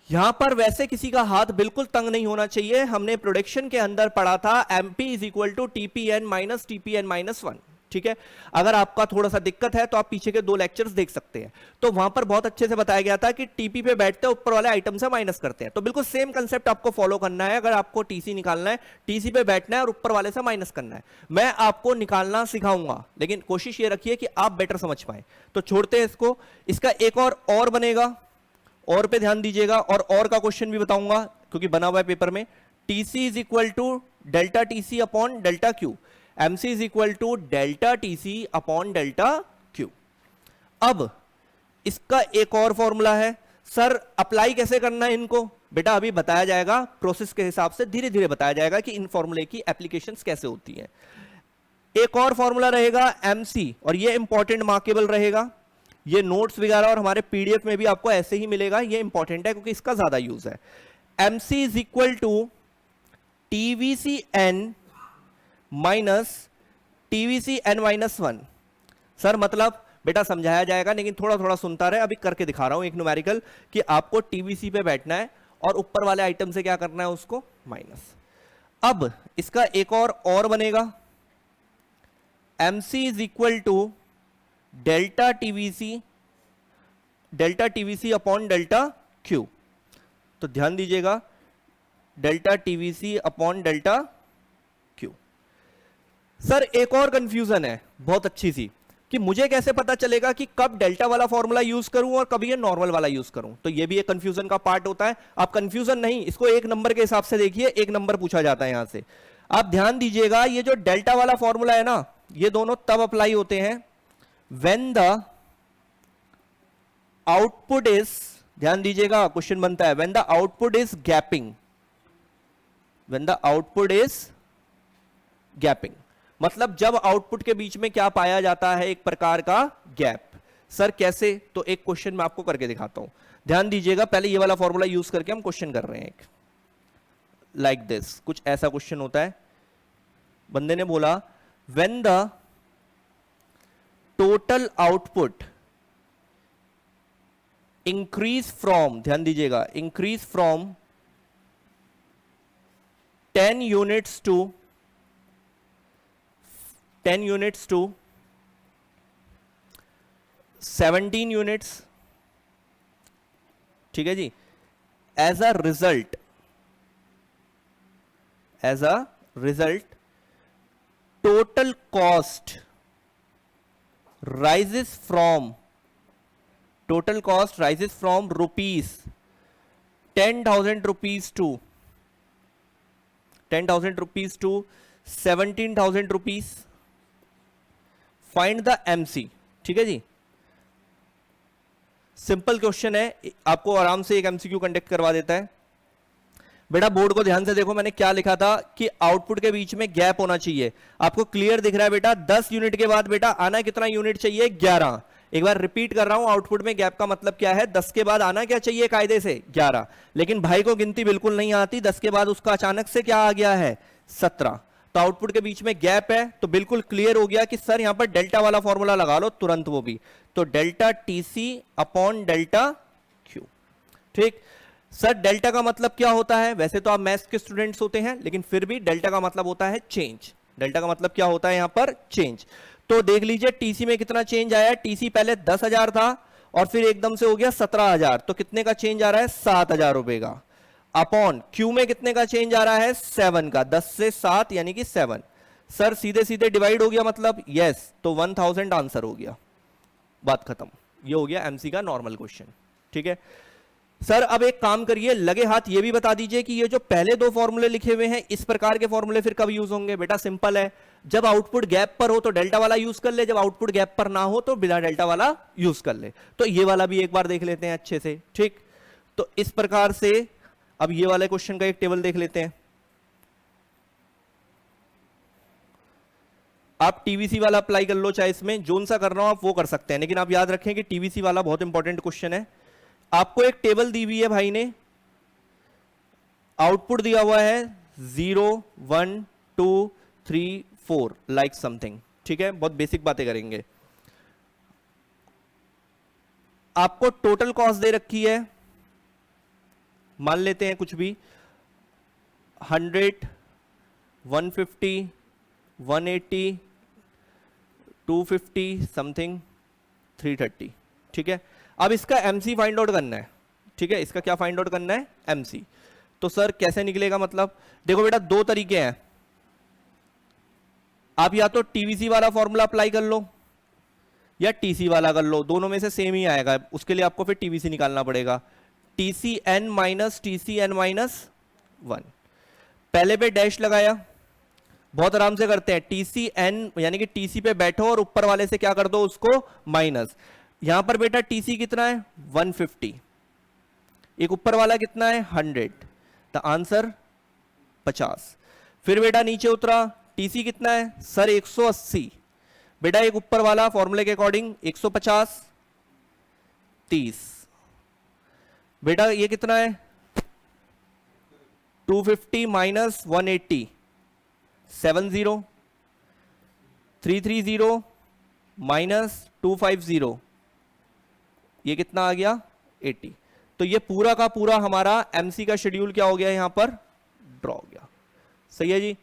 यहां पर वैसे किसी का हाथ बिल्कुल तंग नहीं होना चाहिए, हमने प्रोडक्शन के अंदर पढ़ा था MP is equal to TPN minus TPN minus 1, ठीक है। अगर आपका थोड़ा सा दिक्कत है तो आप पीछे के 2 लेक्चर्स देख सकते हैं। तो वहां पर बहुत अच्छे से बताया गया था कि टीपी पे बैठते हैं, ऊपर वाले आइटम से माइनस करते हैं। तो बिल्कुल सेम कंसेप्ट आपको फॉलो करना है। अगर आपको टीसी निकालना है, टीसी पे बैठना है और ऊपर वाले से माइनस करना है। मैं आपको निकालना सिखाऊंगा, लेकिन कोशिश ये रखिए कि आप बेटर समझ पाए। तो छोड़ते हैं इसको। इसका एक और बनेगा, और पे ध्यान दीजिएगा, और का क्वेश्चन भी बताऊंगा क्योंकि बना हुआ है पेपर में। TC is equal to delta TC upon delta Q, MC is equal to delta TC upon delta Q. अब इसका एक और फॉर्मूला है। सर अप्लाई कैसे करना है इनको, बेटा अभी बताया जाएगा, प्रोसेस के हिसाब से धीरे धीरे बताया जाएगा कि इन फॉर्मूले की एप्लीकेशंस कैसे होती हैं। एक और फॉर्मूला रहेगा MC, और ये इंपॉर्टेंट मार्केबल रहेगा। ये नोट्स वगैरह और हमारे PDF में भी आपको ऐसे ही मिलेगा। ये इंपॉर्टेंट है क्योंकि इसका ज्यादा यूज है। MC is equal to TVCN minus TVCN minus 1। Sir मतलब बेटा समझाया जाएगा, लेकिन थोड़ा थोड़ा सुनता रहे। अभी करके दिखा रहा हूं एक न्यूमेरिकल कि आपको TVC पे बैठना है और ऊपर वाले आइटम से क्या करना है, उसको माइनस। अब इसका एक और बनेगा, MC is equal to delta TVC upon delta Q. तो ध्यान दीजिएगा, delta TVC upon delta Q. Sir एक और कंफ्यूजन है बहुत अच्छी सी, कि मुझे कैसे पता चलेगा कि कब डेल्टा वाला फॉर्मूला यूज करूं और कब ये नॉर्मल वाला यूज करूं। तो ये भी एक कंफ्यूजन का पार्ट होता है। आप कंफ्यूजन नहीं, इसको 1 नंबर के हिसाब से देखिए, 1 नंबर पूछा जाता है यहां से। आप ध्यान दीजिएगा, ये जो डेल्टा वाला फॉर्मूला है ना, ये दोनों तब अप्लाई होते हैं व्हेन द आउटपुट इज, ध्यान दीजिएगा क्वेश्चन बनता है, when the output is gapping, when the output is gapping, मतलब जब आउटपुट के बीच में क्या पाया जाता है, एक प्रकार का गैप। सर कैसे, तो एक क्वेश्चन मैं आपको करके दिखाता हूं। ध्यान दीजिएगा, पहले ये वाला फॉर्मूला यूज करके हम क्वेश्चन कर रहे हैं। लाइक दिस, कुछ ऐसा क्वेश्चन होता है। बंदे ने बोला when the total output increase from, ध्यान दीजिएगा, increase from 10 units to 17 units, ठीक है जी। As a result total cost rises from rupees 10,000 rupees to 17,000 rupees. Find the MC, ठीक है जी। सिंपल क्वेश्चन है, आपको आराम से एक एमसीक्यू कंडक्ट करवा देता है। बेटा बोर्ड को ध्यान से देखो, मैंने क्या लिखा था कि आउटपुट के बीच में गैप होना चाहिए। आपको क्लियर दिख रहा है बेटा, 10 यूनिट के बाद बेटा आना कितना यूनिट चाहिए, 11। एक बार रिपीट कर रहा हूं, आउटपुट में गैप का मतलब क्या है, 10 के बाद आना क्या चाहिए कायदे से, 11। लेकिन भाई को गिनती बिल्कुल नहीं आती, 10 के बाद उसका अचानक से क्या आ गया है, 17। तो आउटपुट के बीच में गैप है, तो बिल्कुल क्लियर हो गया कि सर यहां पर डेल्टा वाला फॉर्मूला लगा लो तुरंत, वो भी तो delta TC upon delta Q. ठीक सर, डेल्टा का मतलब क्या होता है, वैसे तो आप मैथ्स के स्टूडेंट्स होते हैं, लेकिन फिर भी डेल्टा का मतलब होता है चेंज। डेल्टा का मतलब क्या होता है यहां पर, चेंज। तो देख लीजिए टीसी में कितना चेंज आया है, टीसी पहले 10,000 था और फिर एकदम से हो गया 17,000, तो कितने का चेंज आ रहा है, 7,000 रुपए का। अपॉन क्यू में कितने का चेंज आ रहा है, 7 का, 10 से 7 यानी कि 7। सर सीधे सीधे डिवाइड हो गया मतलब, यस, तो 1000 आंसर हो गया, बात खत्म। ये हो गया एमसी का नॉर्मल क्वेश्चन, ठीक है। सर अब एक काम करिए, लगे हाथ ये भी बता दीजिए कि ये जो पहले दो फॉर्मूले लिखे हुए हैं, इस प्रकार के फॉर्मूले फिर कब यूज होंगे। बेटा सिंपल है, जब आउटपुट गैप पर हो तो डेल्टा वाला यूज कर ले, जब आउटपुट गैप पर ना हो तो बिना डेल्टा वाला यूज कर ले। तो ये वाला भी एक बार देख लेते हैं अच्छे से, ठीक। तो इस प्रकार से अब ये वाले क्वेश्चन का एक टेबल देख लेते हैं। आप टीवीसी वाला अप्लाई कर लो, चाहे इसमें जोन सा कर रहा हूं आप वो कर सकते हैं, लेकिन आप याद रखें कि टीवीसी वाला बहुत इंपॉर्टेंट क्वेश्चन है। आपको एक टेबल दी हुई है भाई ने, आउटपुट दिया हुआ है 0 1 2 3 4 लाइक समथिंग, ठीक है। बहुत बेसिक बातें करेंगे। आपको टोटल कॉस्ट दे रखी है, मान लेते हैं कुछ भी 100 150 180 250 समथिंग 330, ठीक है। अब इसका एमसी फाइंड आउट करना है, ठीक है। इसका क्या फाइंड आउट करना है, एमसी। तो सर कैसे निकलेगा, मतलब देखो बेटा दो तरीके हैं, आप या तो टीवीसी वाला फॉर्मूला अप्लाई कर लो या टीसी वाला कर लो, दोनों में से सेम ही आएगा। उसके लिए आपको फिर टीवीसी निकालना पड़ेगा, TC N minus TC N minus 1। पहले पे डैश लगाया, बहुत आराम से करते हैं, टीसी एन यानी कि टीसी पे बैठो और ऊपर वाले से क्या कर दो, उसको माइनस। यहां पर बेटा टीसी कितना है 150, एक ऊपर वाला कितना है 100, द आंसर 50। फिर बेटा नीचे उतरा, टीसी कितना है सर 180, बेटा एक ऊपर वाला फॉर्मूले के अकॉर्डिंग 150 30, बेटा ये कितना है 250 माइनस 180 70 330 माइनस 250, ये कितना आ गया 80। तो ये पूरा का पूरा हमारा एमसी का शेड्यूल क्या हो गया, यहां पर ड्रॉ हो गया। सही है जी,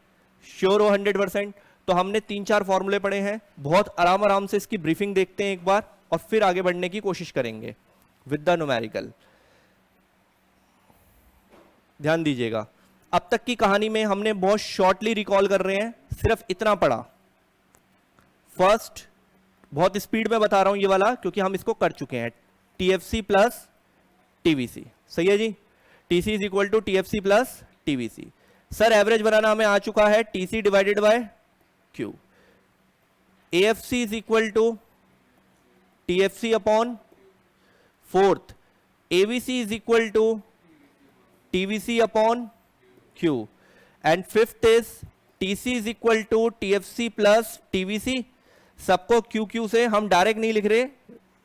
श्योर हो 100%। तो हमने 3-4 फॉर्मूले पढ़े हैं, बहुत आराम से इसकी ब्रीफिंग देखते हैं एक बार और फिर आगे बढ़ने की कोशिश करेंगे विद द न्यूमेरिकल। ध्यान दीजिएगा, अब तक की कहानी में हमने बहुत शॉर्टली रिकॉल कर रहे हैं, सिर्फ इतना पढ़ा। फर्स्ट बहुत स्पीड में बता रहा हूं ये वाला, क्योंकि हम इसको कर चुके हैं, टीएफसी प्लस टीवीसी। सही है जी, TC is equal to TFC plus TVC. Sir average बनाना हमें आ चुका है, TC divided by Q. AFC is equal to TFC upon 4th, AVC is equal to TVC upon Q, and 5th is TC is equal to TFC plus TVC. सबको Q Q से हम direct नहीं लिख रहे,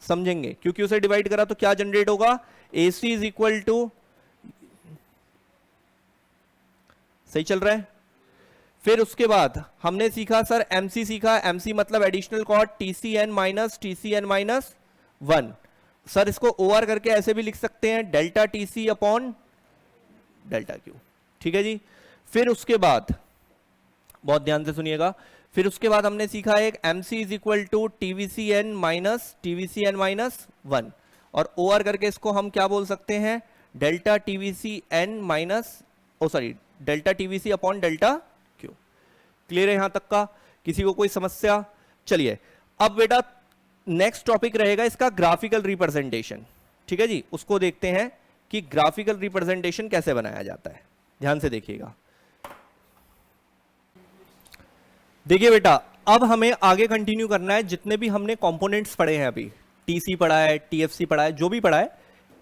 समझेंगे। Q Q से divide करा तो क्या जनरेट होगा, एसी इज इक्वल टू, सही चल रहा है। फिर उसके बाद हमने सीखा सर एमसी सीखा, एमसी मतलब additional cost TC N minus 1, sir इसको OR करके ऐसे भी लिख सकते हैं, delta TC upon delta Q। ठीक है जी। फिर उसके बाद बहुत ध्यान से सुनिएगा, फिर उसके बाद हमने सीखा एक MC is equal to TVCN minus 1, और OR करके इसको हम क्या बोल सकते हैं, delta TVCN minus delta TVC upon delta Q। Clear है यहां तक का? किसी को कोई समस्या? चलिए अब बेटा नेक्स्ट टॉपिक रहेगा इसका ग्राफिकल रिप्रेजेंटेशन। ठीक है जी, उसको देखते हैं कि ग्राफिकल रिप्रेजेंटेशन कैसे बनाया जाता है। ध्यान से देखिएगा। देखिए बेटा, अब हमें आगे कंटिन्यू करना है। जितने भी हमने कंपोनेंट्स पढ़े हैं, अभी TC पढ़ा है, TFC पढ़ा है, जो भी पढ़ा है,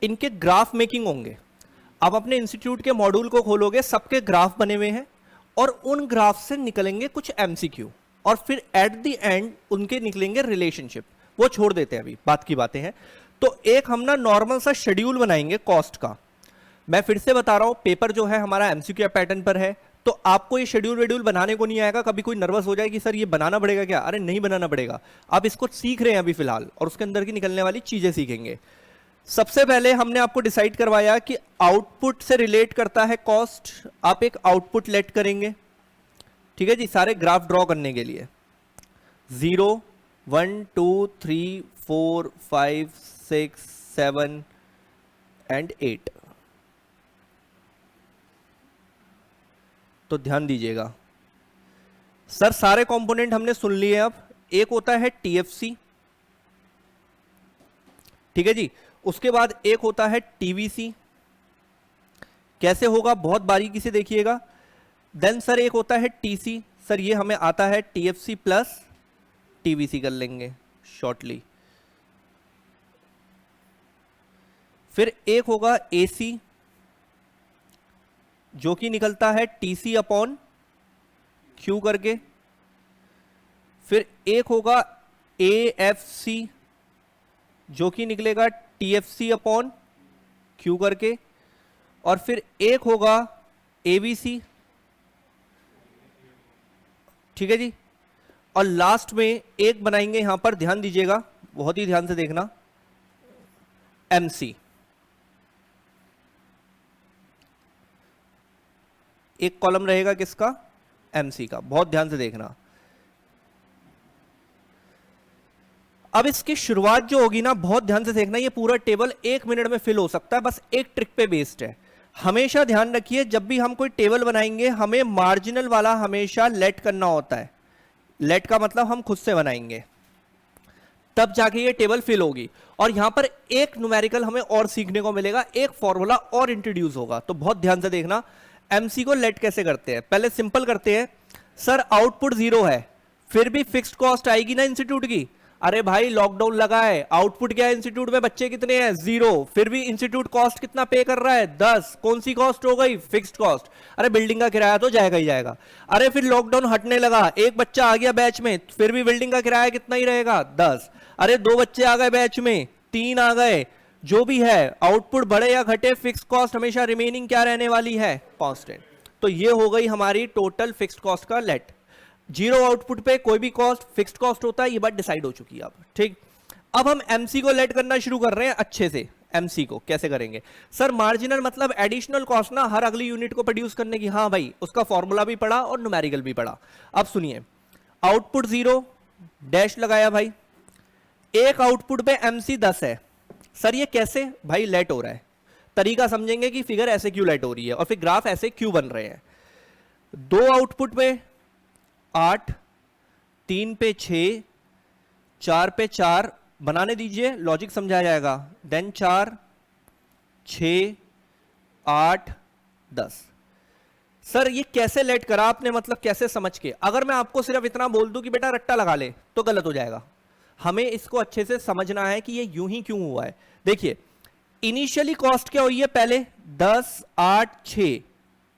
इनके ग्राफ मेकिंग होंगे। आप अपने इंस्टीट्यूट के मॉड्यूल को खोलोगे, सबके ग्राफ बने हुए हैं, और उन ग्राफ से निकलेंगे कुछ MCQ, और फिर एट द एंड उनके निकलेंगे रिलेशनशिप। वो छोड़ देते हैं, अभी बात की बातें हैं। तो एक हम ना नॉर्मल सा शेड्यूल बनाएंगे कॉस्ट का। मैं फिर से बता रहा हूं, पेपर जो है हमारा MCQ पैटर्न पर है, तो आपको ये शेड्यूल वेड्यूल बनाने को नहीं आएगा। कभी कोई नर्वस हो जाए कि सर ये बनाना पड़ेगा क्या, अरे नहीं बनाना पड़ेगा, आप इसको सीख रहे हैं अभी फिलहाल, और उसके अंदर की निकलने वाली चीजें सीखेंगे। सबसे पहले हमने आपको डिसाइड करवाया कि आउटपुट से रिलेट करता है कॉस्ट। आप एक आउटपुट लेट करेंगे, ठीक है जी, सारे ग्राफ ड्रॉ करने के लिए। 0 1 2 3 4 5 6 7 एंड 8। तो ध्यान दीजिएगा सर, सारे कंपोनेंट हमने सुन लिए। अब एक होता है TFC, ठीक है जी, उसके बाद एक होता है TVC। कैसे होगा बहुत बारीकी से देखिएगा। देन सर एक होता है TC, सर ये हमें आता है TFC प्लस TVC कर लेंगे शॉर्टली। फिर एक होगा AC, जो कि निकलता है TC अपॉन Q करके। फिर एक होगा AFC, जो कि निकलेगा TFC अपॉन Q करके। और फिर एक होगा ABC, ठीक है जी। और लास्ट में एक बनाएंगे यहां पर, ध्यान दीजिएगा, बहुत ही ध्यान से देखना, MC। एक कॉलम रहेगा किसका, MC का, बहुत ध्यान से देखना। अब इसकी शुरुआत जो होगी ना, बहुत ध्यान से देखना, ये पूरा टेबल 1 मिनट में फिल हो सकता है, बस एक ट्रिक पे बेस्ड है। हमेशा ध्यान रखिए, जब भी हम कोई टेबल बनाएंगे, हमें मार्जिनल वाला हमेशा लेट करना होता है। लेट का मतलब हम खुद से बनाएंगे, तब जाके ये टेबल फिल होगी। और यहां पर एक न्यूमेरिकल हमें और सीखने को मिलेगा, एक फॉर्मूला और इंट्रोड्यूस होगा। तो बहुत ध्यान से देखना, MC को लेट कैसे करते हैं। पहले सिंपल करते हैं, सर आउटपुट 0 है, फिर भी फिक्स्ड कॉस्ट आएगी ना इंस्टीट्यूट की। अरे भाई लॉकडाउन लगा है, आउटपुट क्या है इंस्टीट्यूट में, बच्चे कितने हैं 0, फिर भी इंस्टीट्यूट कॉस्ट कितना पे कर रहा है 10। कौन सी कॉस्ट हो गई, फिक्स्ड कॉस्ट। अरे बिल्डिंग का किराया तो जाएगा ही जाएगा। अरे फिर लॉकडाउन हटने लगा, एक बच्चा आ गया बैच में, फिर भी बिल्डिंग का किराया कितना ही रहेगा 10। अरे 2 बच्चे आ गए बैच में, 3 आ गए, जो भी है, आउटपुट बढ़े या घटे, फिक्स्ड कॉस्ट हमेशा रिमेनिंग क्या रहने वाली है, कांस्टेंट। तो ये हो गई हमारी टोटल फिक्स्ड कॉस्ट का लेट। 0 आउटपुट पे कोई भी कॉस्ट फिक्स्ड कॉस्ट होता है, ये बात डिसाइड हो चुकी है अब, ठीक। अब हम MC को लेट करना शुरू कर रहे हैं अच्छे से। MC को कैसे करेंगे सर, मार्जिनल मतलब एडिशनल कॉस्ट ना हर अगली यूनिट को प्रोड्यूस करने की। हाँ भाई, उसका फॉर्मूला भी पढ़ा और न्यूमेरिकल भी पढ़ा। अब सुनिए, आउटपुट 0 डैश लगाया भाई, एक आउटपुट पे MC 10 है। सर ये कैसे भाई लेट हो रहा है, तरीका समझेंगे कि फिगर ऐसे क्यों लेट हो रही है और फिर ग्राफ ऐसे क्यों बन रहे हैं। 2 आउटपुट पे 8, 3 पे 6, 4 पे 4, बनाने दीजिए, लॉजिक समझाया जाएगा। देन 4, 6, 8, 10। सर ये कैसे लेट करा आपने, मतलब कैसे समझ के। अगर मैं आपको सिर्फ इतना बोल दूं कि बेटा रट्टा लगा ले, तो गलत हो जाएगा। हमें इसको अच्छे से समझना है कि ये यूं ही क्यों हुआ है। देखिए इनिशियली कॉस्ट क्या हुई है, पहले 10, 8, 6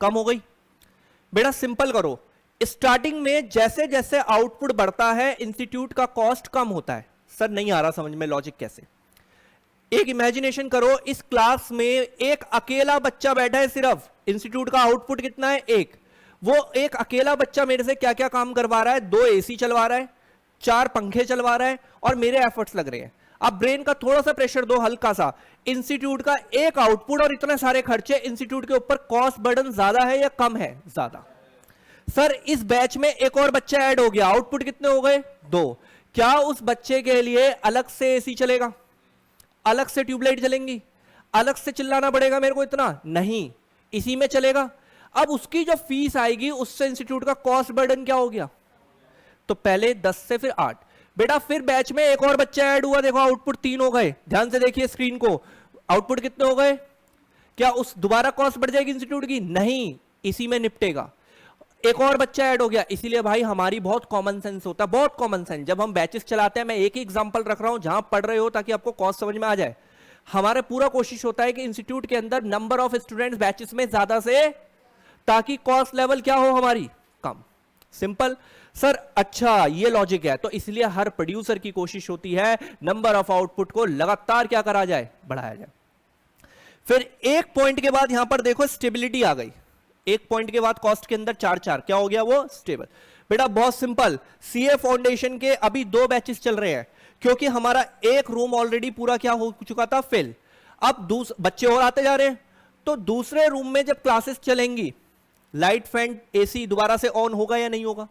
कम हो गई। बेटा सिंपल करो, स्टार्टिंग में जैसे जैसे आउटपुट बढ़ता है इंस्टीट्यूट का कॉस्ट कम होता है। सर नहीं आ रहा समझ में लॉजिक कैसे। एक इमेजिनेशन करो, इस क्लास में एक अकेला बच्चा बैठा है, सिर्फ इंस्टीट्यूट का आउटपुट कितना है 1। वो एक अकेला बच्चा मेरे से क्या क्या काम करवा रहा है, 2 AC चलवा रहा है, 4 पंखे चलवा रहा है, और मेरे एफर्ट्स लग रहे हैं। आप ब्रेन का थोड़ा सा प्रेशर दो, हल्का सा, इंस्टीट्यूट का एक आउटपुट और इतने सारे खर्चे, इंस्टीट्यूट के ऊपर कॉस्ट बर्डन ज्यादा है या कम है? ज्यादा। सर इस बैच में एक और बच्चा ऐड हो गया, आउटपुट कितने हो गए? 2। क्या उस बच्चे के लिए अलग से एसी चलेगा, अलग से ट्यूबलाइट जलेंगी, अलग से चिल्लाना पड़ेगा मेरे को इतना? नहीं, इसी में चलेगा। अब उसकी जो फीस आएगी उससे इंस्टीट्यूट का कॉस्ट बर्डन क्या हो गया? तो पहले 10 से फिर 8। बेटा फिर बैच में एक और बच्चा ऐड हुआ, देखो आउटपुट 3 हो गए, ध्यान से देखिए स्क्रीन को, आउटपुट कितने हो गए? क्या उस दोबारा कॉस्ट बढ़ जाएगी इंस्टीट्यूट की? नहीं, इसी में निपटेगा। एक और बच्चा ऐड हो गया, इसीलिए भाई हमारी बहुत कॉमन सेंस होता है, बहुत कॉमन सेंस। जब हम बैचेस चलाते हैं, मैं एक ही एग्जांपल रख रहा हूं जहां पढ़ रहे हो ताकि आपको कॉस्ट समझ में आ जाए। हमारा पूरा कोशिश होता है कि इंस्टीट्यूट के अंदर नंबर ऑफ स्टूडेंट्स बैचेस में ज्यादा से, ताकि कॉस्ट लेवल क्या हो हमारी? कम। सिंपल। सर अच्छा ये लॉजिक है, तो इसलिए हर प्रोड्यूसर की कोशिश होती है नंबर ऑफ आउटपुट को लगातार क्या करा जाए? बढ़ाया जाए। फिर एक पॉइंट के बाद यहां पर देखो स्टेबिलिटी आ गई, एक पॉइंट के बाद कॉस्ट के अंदर 4 क्या हो गया? वो स्टेबल। बेटा बहुत सिंपल, सीए फाउंडेशन के अभी 2 बैचेस चल रहे हैं, क्योंकि हमारा एक रूम ऑलरेडी पूरा क्या हो चुका था? फिल। अब बच्चे और आते जा रहे हैं, तो दूसरे रूम में जब क्लासेस चलेंगी, लाइट फैन एसी दोबारा से ऑन होगा या नहीं होगा?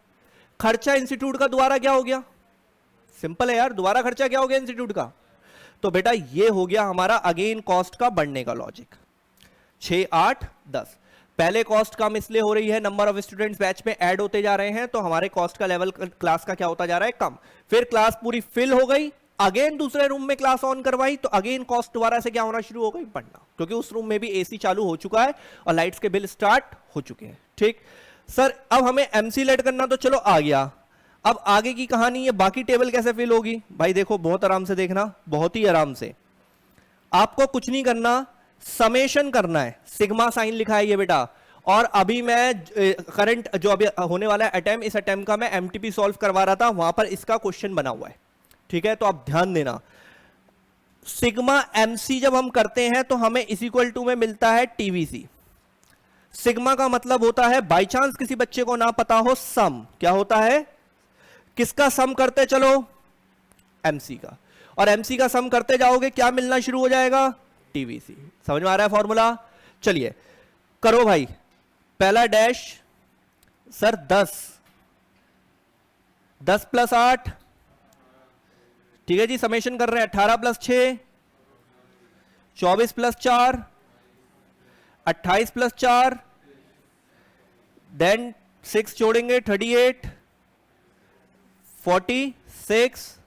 खर्चा इंस्टीट्यूट का दोबारा क्या हो गया? सिंपल है यार, दोबारा खर्चा क्या हो गया इंस्टीट्यूट का? तो बेटा ये हो गया हमारा अगेन कॉस्ट का बढ़ने का लॉजिक। 6, 8, 10। पहले कॉस्ट कम इसलिए हो रही है, नंबर ऑफ स्टूडेंट्स बैच में ऐड होते जा रहे हैं, तो हमारे कॉस्ट का लेवल क्लास का क्या होता जा रहा है? कम। फिर क्लास पूरी फिल हो गई, अगेन दूसरे रूम में क्लास ऑन करवाई, तो अगेन कॉस्ट दोबारा से क्या होना शुरू हो गई? बढ़ना, क्योंकि उस रूम में भी एसी चालू हो चुका है और लाइट्स के बिल स्टार्ट हो चुके हैं। ठीक सर, अब हमें एमसी लेट करना, तो चलो आ गया। अब आगे की कहानी है, बाकी टेबल कैसे फिल होगी? भाई देखो बहुत आराम से देखना, बहुत ही आराम से। आपको कुछ नहीं करना, समेशन करना है, सिग्मा साइन लिखा है ये बेटा। और अभी मैं करंट जो अभी होने वाला है अटेम्प्ट, इस अटेम्प्ट का मैं एमटीपी सॉल्व करवा रहा था, वहां पर इसका क्वेश्चन बना हुआ है। ठीक है, तो आप ध्यान देना, सिग्मा एमसी जब हम करते हैं तो हमें इस इक्वल टू में मिलता है टीवीसी। सिग्मा का मतलब होता है, बाई चांस किसी बच्चे को ना पता हो, सम। क्या होता है? किसका सम करते चलो? एमसी का। और एमसी का सम करते जाओगे क्या मिलना शुरू हो जाएगा? टीवीसी। समझ में आ रहा है फॉर्मूला? चलिए करो भाई। पहला डैश सर 10 + 8, ठीक है जी, समेशन कर रहे हैं। 18 + 6, 24 + 4, 28 + 4, देन 6 जोड़ेंगे 38, 46।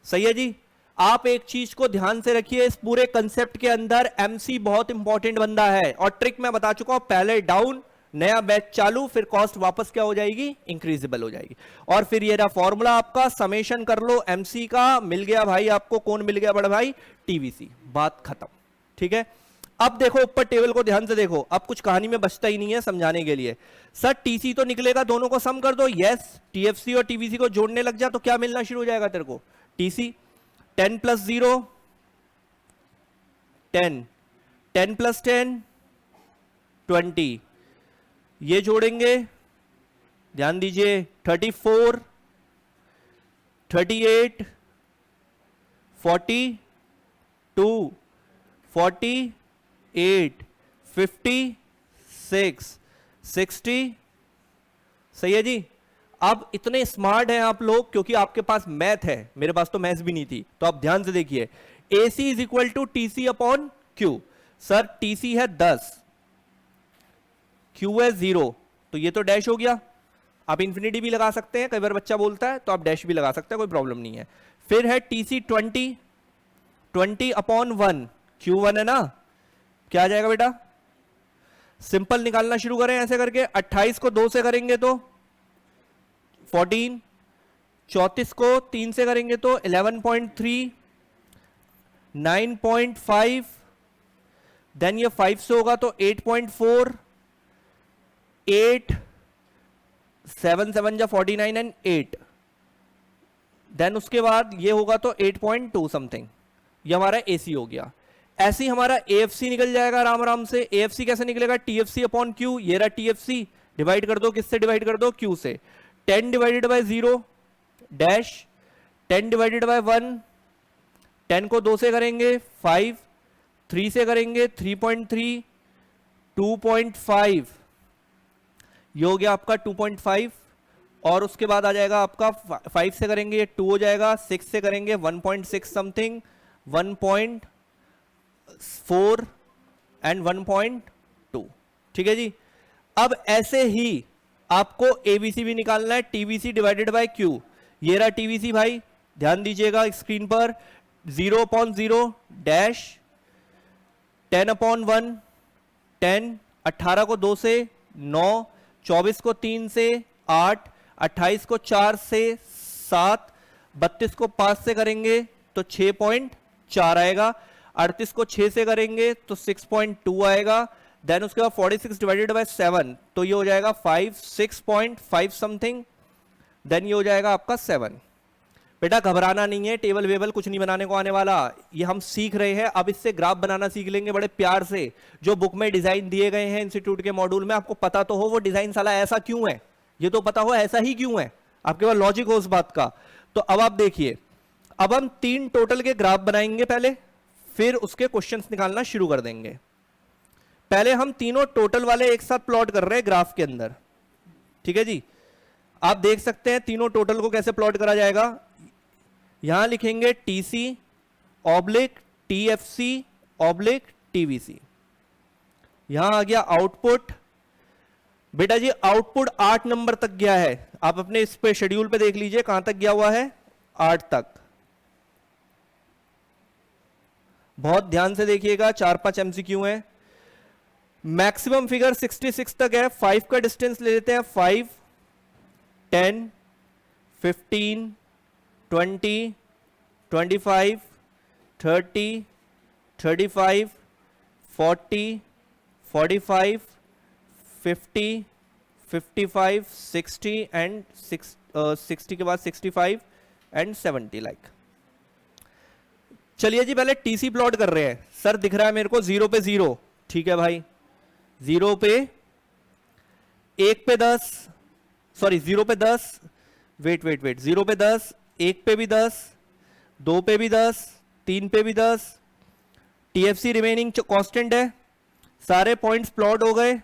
सही है जी। आप एक चीज को ध्यान से रखिए, इस पूरे कंसेप्ट के अंदर एमसी बहुत इंपॉर्टेंट बंदा है, और ट्रिक मैं बता चुका हूं, पहले डाउन, नया बैच चालू, फिर कॉस्ट वापस क्या हो जाएगी? इंक्रीजेबल हो जाएगी। और फिर ये रहा फॉर्मूला आपका, समेशन कर लो एमसी का, मिल गया भाई आपको। कौन मिल गया बड़ा भाई? टीवीसी। बात खत्म। ठीक है, अब देखो ऊपर टेबल को ध्यान से देखो, अब कुछ कहानी में बचता ही नहीं है समझाने के लिए। सर टीसी तो निकलेगा, दोनों को सम कर दो। यस, टीएफसी और टीवीसी को जोड़ने लग जा तो क्या मिलना शुरू हो जाएगा तेरे को? टीसी। 10 + 0 10, 10 + 10 20, ये जोड़ेंगे, ध्यान दीजिए, 34, 38, 42, 48, 56, 60। सही है जी। अब इतने स्मार्ट हैं आप लोग क्योंकि आपके पास मैथ है, मेरे पास तो मैथ भी नहीं थी। तो आप ध्यान से देखिए, AC = TC/Q। सर TC है 10, Q है 0, तो ये तो डैश हो गया। आप इंफिनिटी भी लगा सकते हैं, कई बार बच्चा बोलता है तो आप डैश भी लगा सकते हैं, कोई प्रॉब्लम नहीं है। फिर है TC 20, 20/1, Q1 है ना, क्या आ जाएगा बेटा? सिंपल निकालना शुरू करें ऐसे करके। 28 को 2 से करेंगे तो 14, 34 को 3 से करेंगे तो 11.3, 9.5, देन ये 5 से होगा तो 8.4, 8, 7 7 जा 49 एंड 8, देन उसके बाद ये होगा तो 8.2 समथिंग। ये हमारा AC हो गया। ऐसे ही हमारा AFC निकल जाएगा आराम आराम से। AFC कैसे निकलेगा? TFC/Q। ये रहा TFC, डिवाइड कर दो, किससे डिवाइड कर दो? Q से। 10 / 0 डैश, 10 डिवाइडेड बाय 1, 10 को 2 से करेंगे 5, 3 से करेंगे 3.3, 2.5, ये हो गया आपका 2.5, और उसके बाद आ जाएगा आपका 5 से करेंगे ये 2 हो जाएगा, 6 से करेंगे 1.6 समथिंग, 1.4 एंड 1.2। ठीक है जी। अब ऐसे ही आपको एबीसी भी निकालना है, टीवीसी डिवाइडेड बाय क्यू। ये रहा टीवीसी भाई, ध्यान दीजिएगा स्क्रीन पर, 0/0 डैश 10/1, 10, 18 को 2 से 9, 24 को 3 से 8, 28 को 4 से 7, 32 को 5 से करेंगे तो 6.4 आएगा, 38 को 6 से करेंगे तो 6.2 आएगा, देन उसके बाद 46 डिवाइडेड बाय 7 तो ये हो जाएगा 5, 6.5 समथिंग, देन ये हो जाएगा आपका 7। बेटा घबराना नहीं है, टेबल वेबल कुछ नहीं बनाने को आने वाला, ये हम सीख रहे हैं। अब इससे ग्राफ बनाना सीख लेंगे बड़े प्यार से। जो बुक में डिजाइन दिए गए हैं इंस्टीट्यूट के मॉड्यूल में, आपको पता तो हो वो डिजाइन साला ऐसा क्यों है, ये तो पता हो ऐसा ही क्यों है, आपके पास लॉजिक हो उस बात का। तो अब आप देखिए, अब हम 3 टोटल के ग्राफ बनाएंगे पहले, फिर उसके क्वेश्चंस निकालना शुरू कर देंगे। पहले हम तीनों टोटल वाले एक साथ प्लॉट कर रहे हैं ग्राफ के अंदर। ठीक है जी, आप देख सकते हैं तीनों टोटल को कैसे प्लॉट करा जाएगा। यहां लिखेंगे TC oblique TFC oblique TVC. यहां आ गया आउटपुट। बेटा जी आउटपुट 8 नंबर तक गया है, आप अपने इस पे शेड्यूल पे देख लीजिए कहां तक गया हुआ है, 8 तक। बहुत ध्यान से देखिएगा, 4-5 एमसीक्यू हैं। मैक्सिमम फिगर 66 तक है। 5 का डिस्टेंस ले लेते हैं, 5, 10, 15, 20, 25, 30, 35, 40, 45, 50, 55, 60 एंड 60 के बाद 65 एंड 70 लाइक। चलिए जी पहले टीसी प्लॉट कर रहे हैं। सर दिख रहा है मेरे को 0 पे 0, ठीक है भाई, 0 पे 1 पे 10, सॉरी 0 पे 10, वेट 0 पे 10, 1 पे भी 10, 2 पे भी 10, 3 पे भी 10, टीएफसी रिमेनिंग कांस्टेंट है। सारे पॉइंट्स प्लॉट हो गए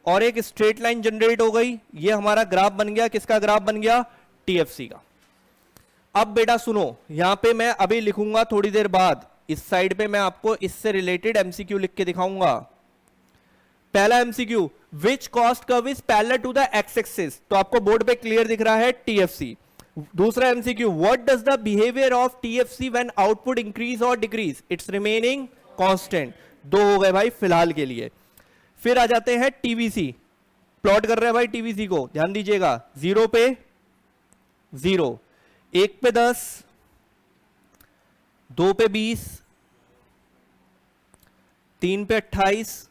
और एक स्ट्रेट लाइन जनरेट हो गई। ये हमारा ग्राफ बन गया, किसका ग्राफ बन गया, टीएफसी का। अब बेटा सुनो, यहां पे मैं अभी लिखूंगा थोड़ी देर बाद, इस साइड पे मैं आपको इससे रिलेटेड एमसीक्यू लिख के दिखाऊंगा। पहला MCQ, which cost curve is parallel to the x axis, तो आपको बोर्ड पे क्लियर दिख रहा है टीएफसी। दूसरा MCQ, what does the behaviour of TFC when output increase और डिक्रीज, इट्स रिमेनिंग कांस्टेंट। 2 हो गए भाई फिलहाल के लिए। फिर आ जाते हैं टीवीसी, प्लॉट कर रहे हैं भाई टीवीसी को, ध्यान दीजिएगा। 0 पे 0, 1 पे 10, 2 पे 20, 3 पे 28।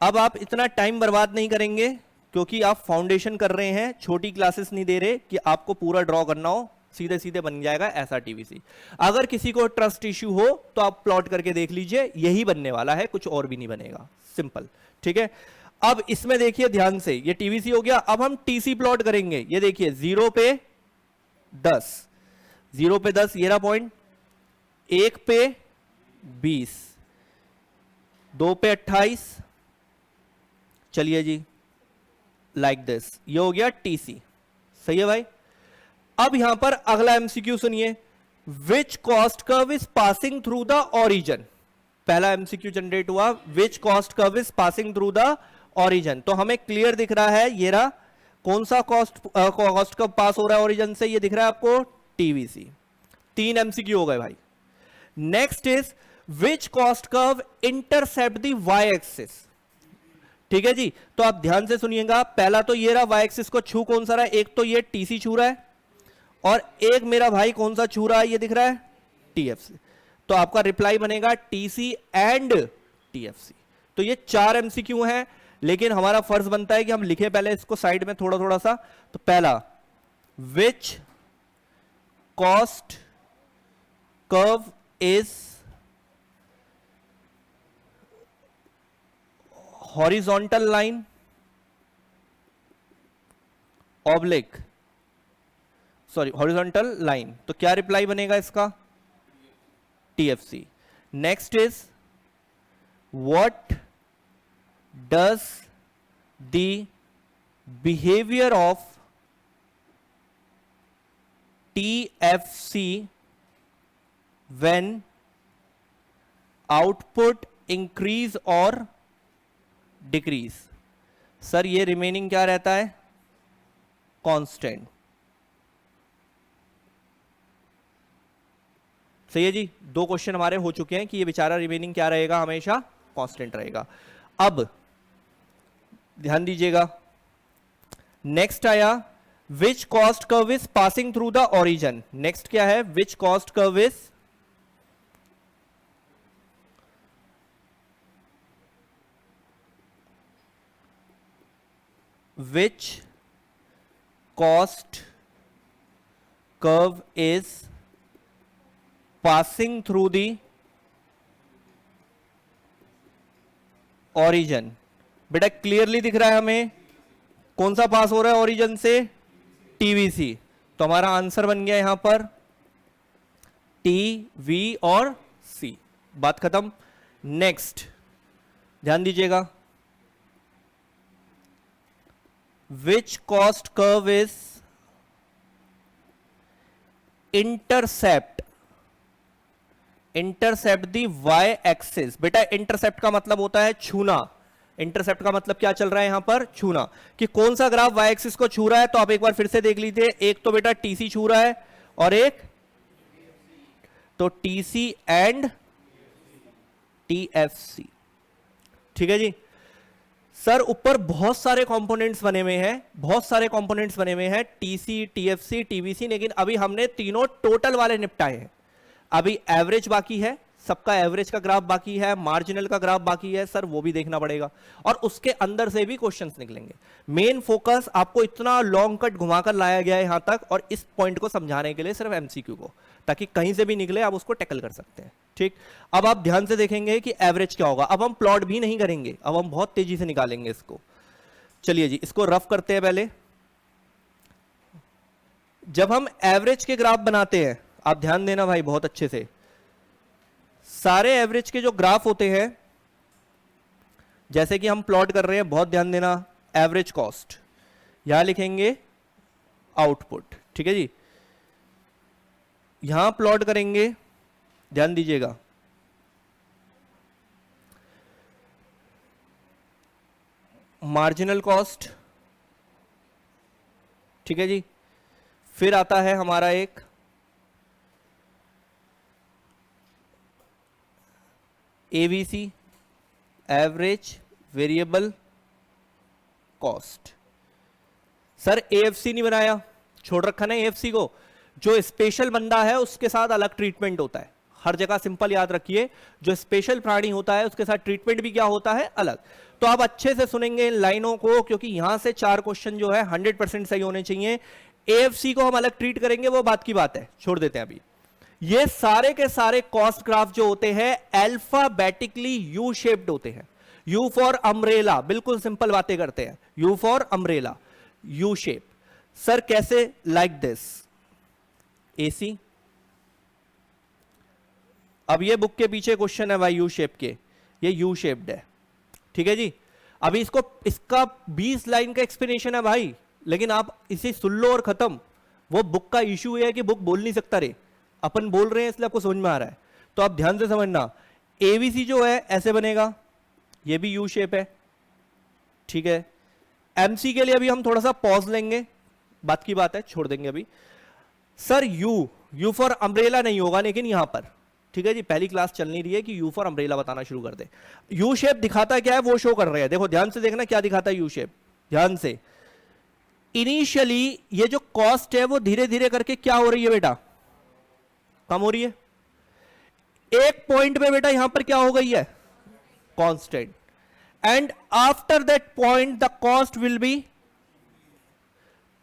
अब आप इतना टाइम बर्बाद नहीं करेंगे क्योंकि आप फाउंडेशन कर रहे हैं, छोटी क्लासेस नहीं दे रहे कि आपको पूरा ड्रॉ करना हो, सीधे सीधे बन जाएगा ऐसा टीवीसी। अगर किसी को ट्रस्ट इश्यू हो तो आप प्लॉट करके देख लीजिए, यही बनने वाला है, कुछ और भी नहीं बनेगा, सिंपल। ठीक है, अब इसमें देखिए ध्यान से, ये टीवीसी हो गया। अब हम टीसी प्लॉट करेंगे। ये देखिए 0 पे 10, 0 पे 10 ये रहा पॉइंट, 1 पे 20, 2 पे 28, चलिए जी लाइक दिस, ये हो गया टीसी। सही है भाई। अब यहां पर अगला एमसीक्यू सुनिए, विच cost curve is passing through the origin. पहला एमसीक्यू जनरेट हुआ, विच cost curve is passing through the origin. तो हमें क्लियर दिख रहा है, ये रहा कौन सा कॉस्ट कर्व पास हो रहा है ओरिजिन से, ये दिख रहा है आपको टीवीसी। 3 एमसीक्यू हो गए भाई। Next is which cost curve intercept the y axis. ठीक है जी, तो आप ध्यान से सुनिएगा। पहला तो ये रहा वाई एक्सिस को छू कौन सा रहा है, एक तो ये टीसी छू रहा है और एक मेरा भाई कौन सा छू रहा है, ये दिख रहा है टीएफसी। तो आपका रिप्लाई बनेगा टीसी एंड टीएफसी। तो ये 4 एमसीक्यू हैं, लेकिन हमारा फर्ज बनता है कि हम लिखे पहले इसको साइड में थोड़ा थोड़ा सा। तो पहला, विच cost curve is horizontal line sorry horizontal line, तो क्या रिप्लाई बनेगा इसका? TFC. Next is what does the behaviour of TFC when output increase और डिक्रीज? सर ये रिमेनिंग क्या रहता है? कांस्टेंट. सही है जी, 2 क्वेश्चन हमारे हो चुके हैं कि ये बेचारा रिमेनिंग क्या रहेगा? हमेशा कांस्टेंट रहेगा. अब ध्यान दीजिएगा, नेक्स्ट आया विच cost curve is passing through the origin. Next क्या है? विच cost curve is which cost curve is passing through the origin. बेटा क्लियरली दिख रहा है हमें कौन सा पास हो रहा है ओरिजिन से? TVC. तो हमारा आंसर बन गया यहां पर TV और C. बात खत्म. नेक्स्ट ध्यान दीजिएगा, which cost curve is intercept the y axis. बेटा इंटरसेप्ट का मतलब होता है छूना. इंटरसेप्ट का मतलब क्या चल रहा है यहां पर? छूना. कि कौन सा ग्राफ y एक्सिस को छू रहा है? तो आप एक बार फिर से देख लीजिए, एक तो बेटा TC छू रहा है और एक तो TC एंड TFC. ठीक है जी. सर ऊपर बहुत सारे कंपोनेंट्स बने हुए हैं, बहुत सारे कंपोनेंट्स बने हुए हैं, TC, TFC, TVC, लेकिन अभी हमने तीनों टोटल वाले निपटाए हैं. अभी एवरेज बाकी है, सबका एवरेज का ग्राफ बाकी है, मार्जिनल का ग्राफ बाकी है. सर वो भी देखना पड़ेगा और उसके अंदर से भी क्वेश्चंस निकलेंगे. मेन फोकस आपको इतना लॉन्ग कट घुमाकर लाया गया है यहां तक और इस पॉइंट को समझाने के लिए सिर्फ MCQ को, ताकि कहीं से भी निकले आप उसको टैकल कर सकते हैं. ठीक. अब आप ध्यान से देखेंगे कि एवरेज क्या होगा. अब हम प्लॉट भी नहीं करेंगे, अब हम बहुत तेजी से निकालेंगे इसको. चलिए जी, इसको रफ करते हैं. पहले जब हम एवरेज के ग्राफ बनाते हैं, आप ध्यान देना भाई बहुत अच्छे से, सारे एवरेज के जो ग्राफ होते हैं, जैसे कि हम प्लॉट कर रहे हैं, बहुत ध्यान देना, एवरेज कॉस्ट यहां लिखेंगे आउटपुट. ठीक है जी. यहां प्लॉट करेंगे, ध्यान दीजिएगा, मार्जिनल कॉस्ट. ठीक है जी. फिर आता है हमारा एक ABC, average variable cost. Sir AFC नहीं बनाया, छोड़ रखा ना AFC को. जो स्पेशल बंदा है उसके साथ अलग ट्रीटमेंट होता है. हर जगह सिंपल याद रखिए, जो स्पेशल प्राणी होता है उसके साथ ट्रीटमेंट भी क्या होता है? अलग. तो आप अच्छे से सुनेंगे इन लाइनों को, क्योंकि यहां से 4 क्वेश्चन जो है 100% सही होने चाहिए. AFC को हम अलग ट्रीट करेंगे, वो बात की बात है, छोड़ देते हैं अभी. ये सारे के सारे कॉस्ट ग्राफ जो होते हैं अल्फाबेटिकली यू शेप्ड होते हैं. यू फॉर अम्ब्रेला, बिल्कुल सिंपल बातें करते हैं. U for umbrella, U shape. Sir कैसे? Like this AC. अब ये बुक के पीछे क्वेश्चन है भाई यू शेप के, ये यू शेप्ड है. ठीक है जी. अभी इसका 20 लाइन का एक्सप्लेनेशन है भाई, लेकिन आप इसे सुन लो और खत्म. वो बुक का इश्यू है कि बुक बोल नहीं सकता रे, अपन बोल रहे हैं इसलिए आपको समझ में आ रहा है. तो आप ध्यान से समझना, ABC जो है ऐसे बनेगा, ये भी यू शेप है. ठीक है. MC के लिए अभी हम थोड़ा सा पॉज लेंगे, बात की बात है, छोड़ देंगे अभी. सर यू फॉर अम्ब्रेला नहीं होगा लेकिन यहां पर. ठीक है जी. पहली क्लास चल नहीं रही है कि यू फॉर अम्ब्रेला बताना शुरू कर दे. यू शेप दिखाता क्या है वो शो कर रहे हैं. देखो ध्यान से देखना क्या दिखाता है यू शेप. ध्यान से, इनिशियली ये जो कॉस्ट है वो धीरे धीरे करके क्या हो रही है बेटा? कम हो रही है. एक पॉइंट पे बेटा यहां पर क्या हो गई है? Constant. And after that point the cost will be.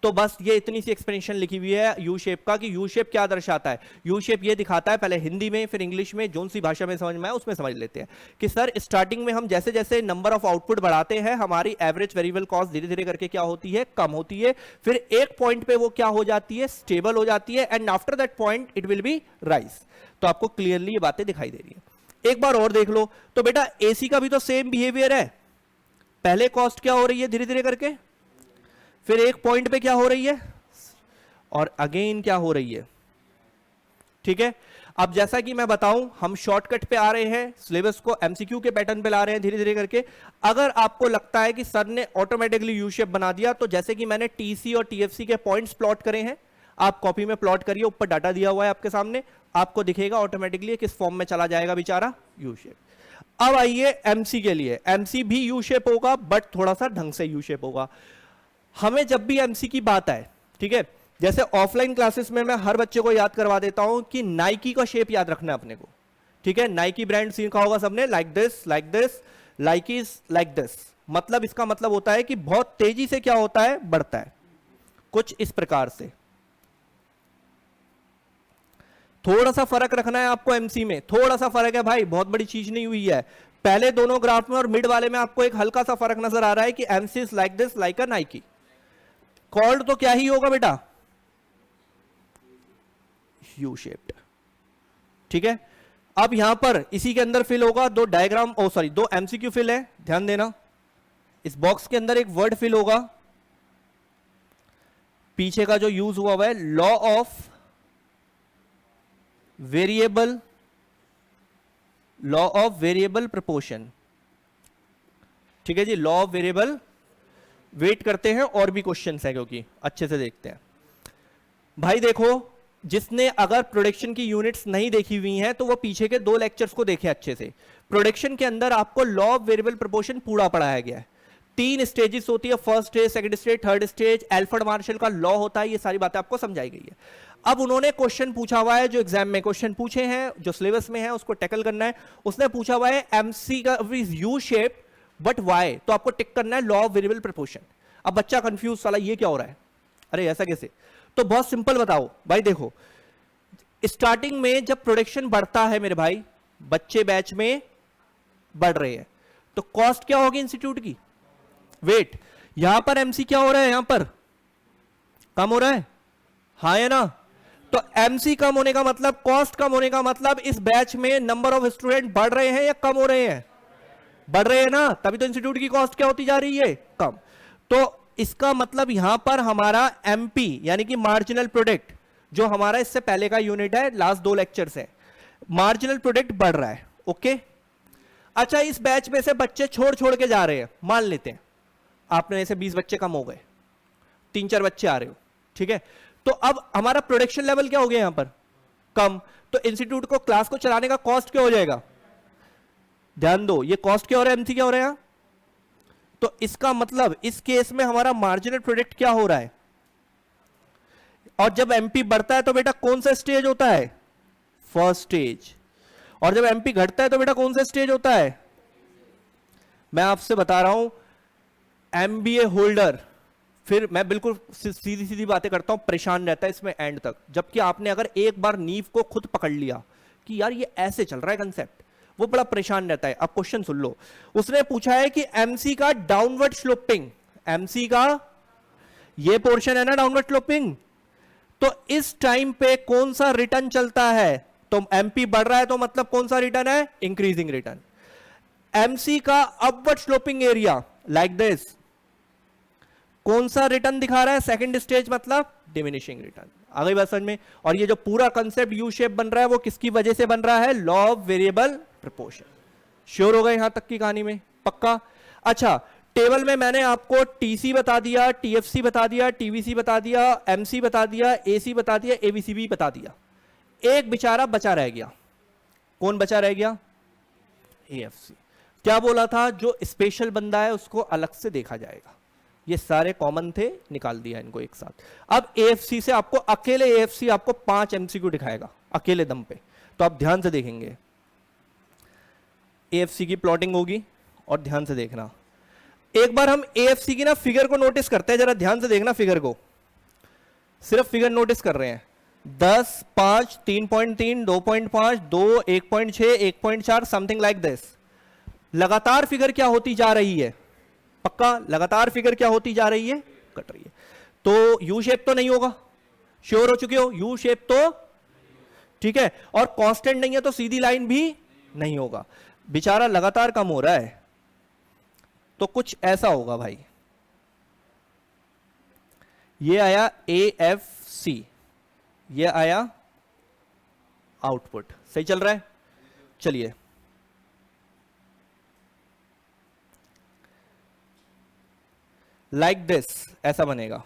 तो बस ये इतनी सी एक्सप्लेनेशन लिखी हुई है यू शेप का कि यू शेप क्या दर्शाता है। यू शेप ये दिखाता है, पहले हिंदी में फिर इंग्लिश में, जोन सी भाषा में समझ में आए उसमें समझ लेते हैं कि सर स्टार्टिंग में हम जैसे जैसे नंबर ऑफ आउटपुट बढ़ाते हैं हमारी एवरेज वेरिएबल कॉस्ट धीरे धीरे करके क्या होती है, कम होती है, फिर एक पॉइंट पे वो क्या हो जाती है, स्टेबल हो जाती है, and after that point it will be rise. तो आपको क्लियरली ये बातें दिखाई दे रही है। एक बार और देख लो तो बेटा एसी का भी तो सेम बिहेवियर है, पहले कॉस्ट क्या हो रही है धीरे धीरे करके, फिर एक पॉइंट पे क्या हो रही है और अगेन क्या हो रही है। ठीक है, अब जैसा कि मैं बताऊं हम शॉर्टकट पे आ रहे हैं, सिलेबस को एमसीक्यू के पैटर्न पे ला रहे हैं धीरे धीरे करके। अगर आपको लगता है कि सर ने ऑटोमेटिकली यू शेप बना दिया, तो जैसे कि मैंने टीसी और टीएफसी के पॉइंट्स प्लॉट करे हैं, आप कॉपी में प्लॉट करिए, ऊपर डाटा दिया हुआ है आपके सामने, आपको दिखेगा ऑटोमेटिकली किस फॉर्म में चला जाएगा बेचारा यू शेप। अब आइए एमसी के लिए, एमसी भी यू शेप होगा बट थोड़ा सा ढंग से यू शेप होगा। हमें जब भी एमसी की बात आए, ठीक है, जैसे ऑफलाइन क्लासेस में मैं हर बच्चे को याद करवा देता हूं कि नाइकी का शेप याद रखना है अपने को। ठीक है, नाइकी ब्रांड सीखा होगा सबने, like this like this, Likee is like this. मतलब इसका मतलब होता है कि बहुत तेजी से क्या होता है, बढ़ता है, कुछ इस प्रकार से। थोड़ा सा फर्क रखना है आपको एमसी में, थोड़ा सा फर्क है भाई, बहुत बड़ी चीज नहीं हुई है। पहले दोनों ग्राफ में और मिड वाले में आपको एक हल्का सा फर्क नजर आ रहा है कि MC is like this like a Nike. Called तो क्या ही होगा बेटा, यू शेप्ड। ठीक है, अब यहां पर इसी के अंदर फिल होगा दो डायग्राम, ओ सॉरी दो एमसीक्यू फिल है, ध्यान देना। इस बॉक्स के अंदर एक वर्ड फिल होगा, पीछे का जो यूज हुआ हुआ है law of variable, law of variable proportion. ठीक है जी, लॉ ऑफ वेरिएबल। वेट करते हैं और भी क्वेश्चंस हैं क्योंकि अच्छे से देखते हैं भाई। देखो, जिसने अगर प्रोडक्शन की यूनिट्स नहीं देखी हुई हैं तो वो पीछे के 2 लेक्चर्स को देखें अच्छे से। प्रोडक्शन के अंदर आपको लॉ ऑफ वेरिएबल प्रोपोर्शन पूरा पढ़ाया गया है। 3 स्टेजेस होती है, first stage, second stage, third stage, Alfred Marshall का लॉ होता है, ये सारी बातें आपको समझाई गई है। अब उन्होंने क्वेश्चन पूछा हुआ है, जो एग्जाम में क्वेश्चन पूछे हैं, जो सिलेबस में है उसको टैकल करना है। उसने पूछा हुआ है एमसी का यू शेप बट वाई, तो आपको टिक करना है लॉ ऑफ वेरिएबल प्रोपोर्शन। अब बच्चा कंफ्यूज, साला ये क्या हो रहा है, अरे ऐसा कैसे, तो बहुत सिंपल बताओ भाई। देखो, स्टार्टिंग में जब प्रोडक्शन बढ़ता है मेरे भाई, बच्चे बैच में बढ़ रहे हैं, तो कॉस्ट क्या होगी इंस्टीट्यूट की, वेट। यहां पर एमसी क्या हो रहा है, यहां पर कम हो रहा है, हाँ या ना। तो एमसी कम होने का मतलब, कॉस्ट कम होने का मतलब, इस बैच में नंबर ऑफ स्टूडेंट बढ़ रहे हैं या कम हो रहे हैं, बढ़ रहे हैं ना, तभी तो इंस्टीट्यूट की कॉस्ट क्या होती जा रही है, कम। तो इसका मतलब यहां पर हमारा एमपी यानी कि मार्जिनल प्रोडक्ट, जो हमारा इससे पहले का यूनिट है, लास्ट 2 लेक्चर से मार्जिनल प्रोडक्ट बढ़ रहा है। ओके, अच्छा, इस बैच में से बच्चे छोड़ छोड़ के जा रहे हैं, मान लेते हैं आपने ऐसे 20 बच्चे कम हो गए, 3-4 बच्चे आ रहे हो, ठीक है, तो अब हमारा प्रोडक्शन लेवल क्या हो गया यहां पर, कम। तो इंस्टीट्यूट को, क्लास को चलाने का कॉस्ट क्या हो जाएगा, ध्यान दो, ये कॉस्ट क्या हो रहा है, एमसी क्या हो रहा है यहां। तो इसका मतलब इस केस में हमारा मार्जिनल प्रोडक्ट क्या हो रहा है, और जब एमपी बढ़ता है तो बेटा कौन सा स्टेज होता है, फर्स्ट स्टेज, और जब एमपी घटता है तो बेटा कौन सा स्टेज होता है। मैं आपसे बता रहा हूं, एमबीए होल्डर, फिर मैं बिल्कुल सीधी सीधी बातें करता हूं, परेशान रहता है इसमें एंड तक, जबकि आपने अगर एक बार नींव को खुद पकड़ लिया कि यार ये ऐसे चल रहा है कंसेप्ट, वो बड़ा परेशान रहता है। अब क्वेश्चन सुन लो, उसने पूछा है कि एमसी का डाउनवर्ड स्लोपिंग, एमसी का ये पोर्शन है ना डाउनवर्ड स्लोपिंग, तो इस टाइम पे कौन सा रिटर्न चलता है, तो एमपी बढ़ रहा है तो मतलब कौन सा रिटर्न है, इंक्रीजिंग रिटर्न। एमसी का upward sloping area like this, कौन सा रिटर्न दिखा रहा है, सेकंड स्टेज, मतलब डिमिनिशिंग रिटर्न। आ गई बात समझ में। और ये जो पूरा कंसेप्ट यू शेप बन रहा है वो किसकी वजह से बन रहा है, law of variable proportion. Sure हो गए यहां तक की कहानी में, पक्का। अच्छा, टेबल में मैंने आपको टीसी बता दिया, टीएफसी बता दिया, टीवीसी बता दिया, एमसी बता दिया, एसी बता दिया, एबीसी भी बता दिया। एक बेचारा बचा रह गया, कौन बचा रह गया, एएफसी। क्या बोला था, जो स्पेशल बंदा है उसको अलग से देखा जाएगा। ये सारे कॉमन थे, निकाल दिया इनको एक साथ। अब एएफसी से आपको, अकेले एएफसी आपको 5 एमसीक्यू दिखाएगा अकेले दम पे, तो आप ध्यान से देखेंगे। एएफसी की प्लॉटिंग होगी और ध्यान से देखना। एक बार हम एएफसी की ना फिगर को नोटिस करते हैं, जरा ध्यान से देखना फिगर को। सिर्फ फिगर नोटिस कर रहे हैं। 10, 5, 3.3, 2.5, 2, 1.6, 1.4, समथिंग लाइक दिस। लगातार फिगर क्या होती जा रही है? पक्का लगातार फिगर क्या होती जा रही है? कट रही है। तो यू शेप तो नहीं होगा, श्योर हो चुके हो? यू शेप तो ठीक है, और कांस्टेंट नहीं है तो सीधी लाइन भी नहीं होगा। बेचारा लगातार कम हो रहा है, तो कुछ ऐसा होगा भाई। ये आया AFC, ये आया आउटपुट। सही चल रहा है? चलिए, लाइक दिस ऐसा बनेगा।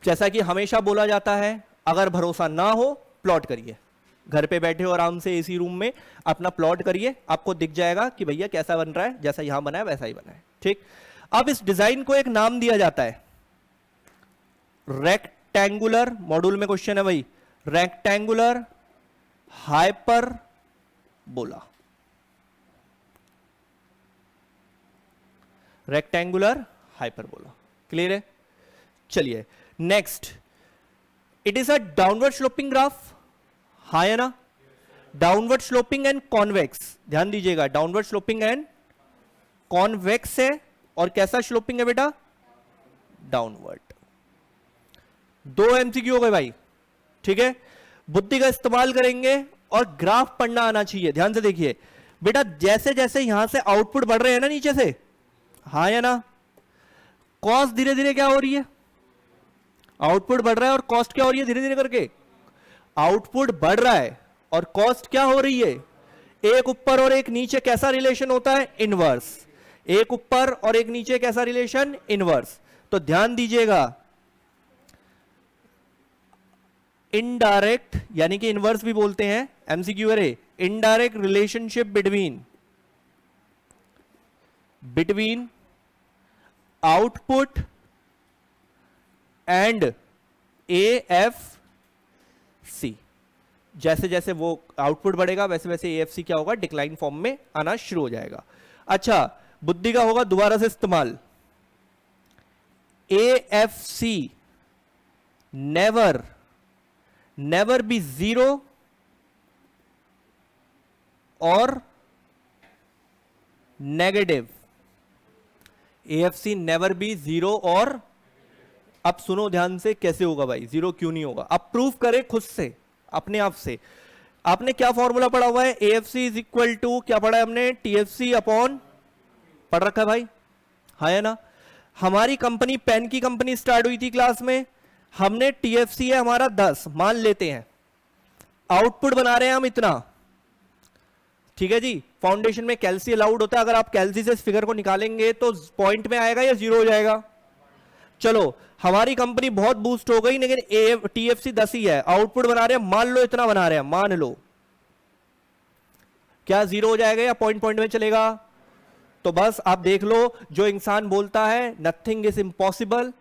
जैसा कि हमेशा बोला जाता है, अगर भरोसा ना हो प्लॉट करिए, घर पे बैठे हो आराम से एसी रूम में अपना प्लॉट करिए, आपको दिख जाएगा कि भैया कैसा बन रहा है, जैसा यहां बना है वैसा ही बना है। ठीक, अब इस डिजाइन को एक नाम दिया जाता है रेक्टेंगुलर। मॉड्यूल में क्वेश्चन है भाई, rectangular hyperbola. Rectangular hyperbola, clear है? चलिए next, it is a downward sloping graph. हाँ या ना? डाउनवर्ड स्लोपिंग एंड कॉन्वेक्स, ध्यान दीजिएगा, डाउनवर्ड स्लोपिंग एंड कॉन्वेक्स है। और कैसा स्लोपिंग है बेटा? डाउनवर्ड। 2 MCQ हो गए भाई, ठीक है? बुद्धि का इस्तेमाल करेंगे और ग्राफ पढ़ना आना चाहिए। ध्यान से देखिए बेटा, जैसे जैसे यहां से आउटपुट बढ़ रहे हैं ना नीचे से, हाँ या ना, कॉस्ट धीरे धीरे क्या हो रही है? आउटपुट बढ़ रहा है और कॉस्ट क्या हो रही है? धीरे धीरे करके आउटपुट बढ़ रहा है और कॉस्ट क्या हो रही है? एक ऊपर और एक नीचे कैसा रिलेशन होता है? इनवर्स। एक ऊपर और एक नीचे कैसा रिलेशन? इनवर्स। तो ध्यान दीजिएगा, इनडायरेक्ट यानी कि इनवर्स भी बोलते हैं, एमसीक्यू अरे, indirect relationship between output and AFC। जैसे जैसे वो आउटपुट बढ़ेगा वैसे वैसे AFC क्या होगा? डिक्लाइन फॉर्म में आना शुरू हो जाएगा। अच्छा, बुद्धि का होगा दोबारा से इस्तेमाल। AFC नेवर बी जीरो और negative. AFC never be zero और, अब सुनो ध्यान से, कैसे होगा भाई? जीरो क्यों नहीं होगा? अब प्रूफ करें खुद से, अपने आप से। आपने क्या फॉर्मूला पढ़ा हुआ है? AFC इज इक्वल टू, क्या पढ़ा है हमने? TFC अपॉन, पढ़ रखा है भाई, हाँ है ना? हमारी कंपनी पेन की कंपनी स्टार्ट हुई थी क्लास में, हमने TFC है हमारा 10 मान लेते हैं, आउटपुट बना रहे हैं हम इतना, ठीक है जी। फाउंडेशन में कैल्सी अलाउड होता है, अगर आप कैल्सी से इस फिगर को निकालेंगे तो पॉइंट में आएगा या जीरो हो जाएगा? चलो, हमारी कंपनी बहुत बूस्ट हो गई, लेकिन TFC 10 ही है, आउटपुट बना रहे हैं, मान लो इतना बना रहे हैं, मान लो, क्या जीरो हो जाएगा या पॉइंट पॉइंट में चलेगा? तो बस आप देख लो, जो इंसान बोलता है nothing is impossible,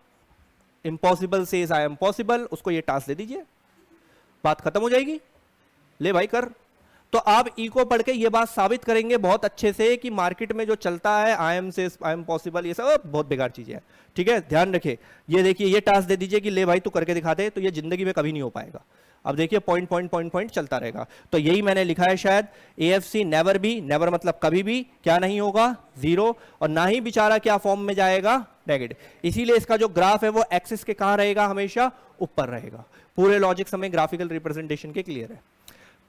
impossible says I am possible, उसको ये टास्क दे दीजिए, बात खत्म हो जाएगी। ले भाई कर। तो आप ई को पढ़ के ये बात साबित करेंगे बहुत अच्छे से कि मार्केट में जो चलता है आई एम से आई एम पॉसिबल, ये सब बहुत बेकार चीजें हैं, ठीक है? ध्यान रखिए। ये देखिए, ये टास्क दे दीजिए कि ले भाई तू करके दिखा दे, तो ये जिंदगी में कभी नहीं हो पाएगा। अब देखिए पॉइंट पॉइंट पॉइंट पॉइंट चलता रहेगा। तो यही मैंने लिखा है शायद, AFC नेवर बी, नेवर मतलब कभी भी क्या नहीं होगा? जीरो, और ना ही बेचारा क्या फॉर्म में जाएगा? नेगेटिव। इसीलिए इसका जो ग्राफ है वो एक्सिस के कहां रहेगा? हमेशा ऊपर रहेगा। पूरे लॉजिक हमें ग्राफिकल रिप्रेजेंटेशन के क्लियर है।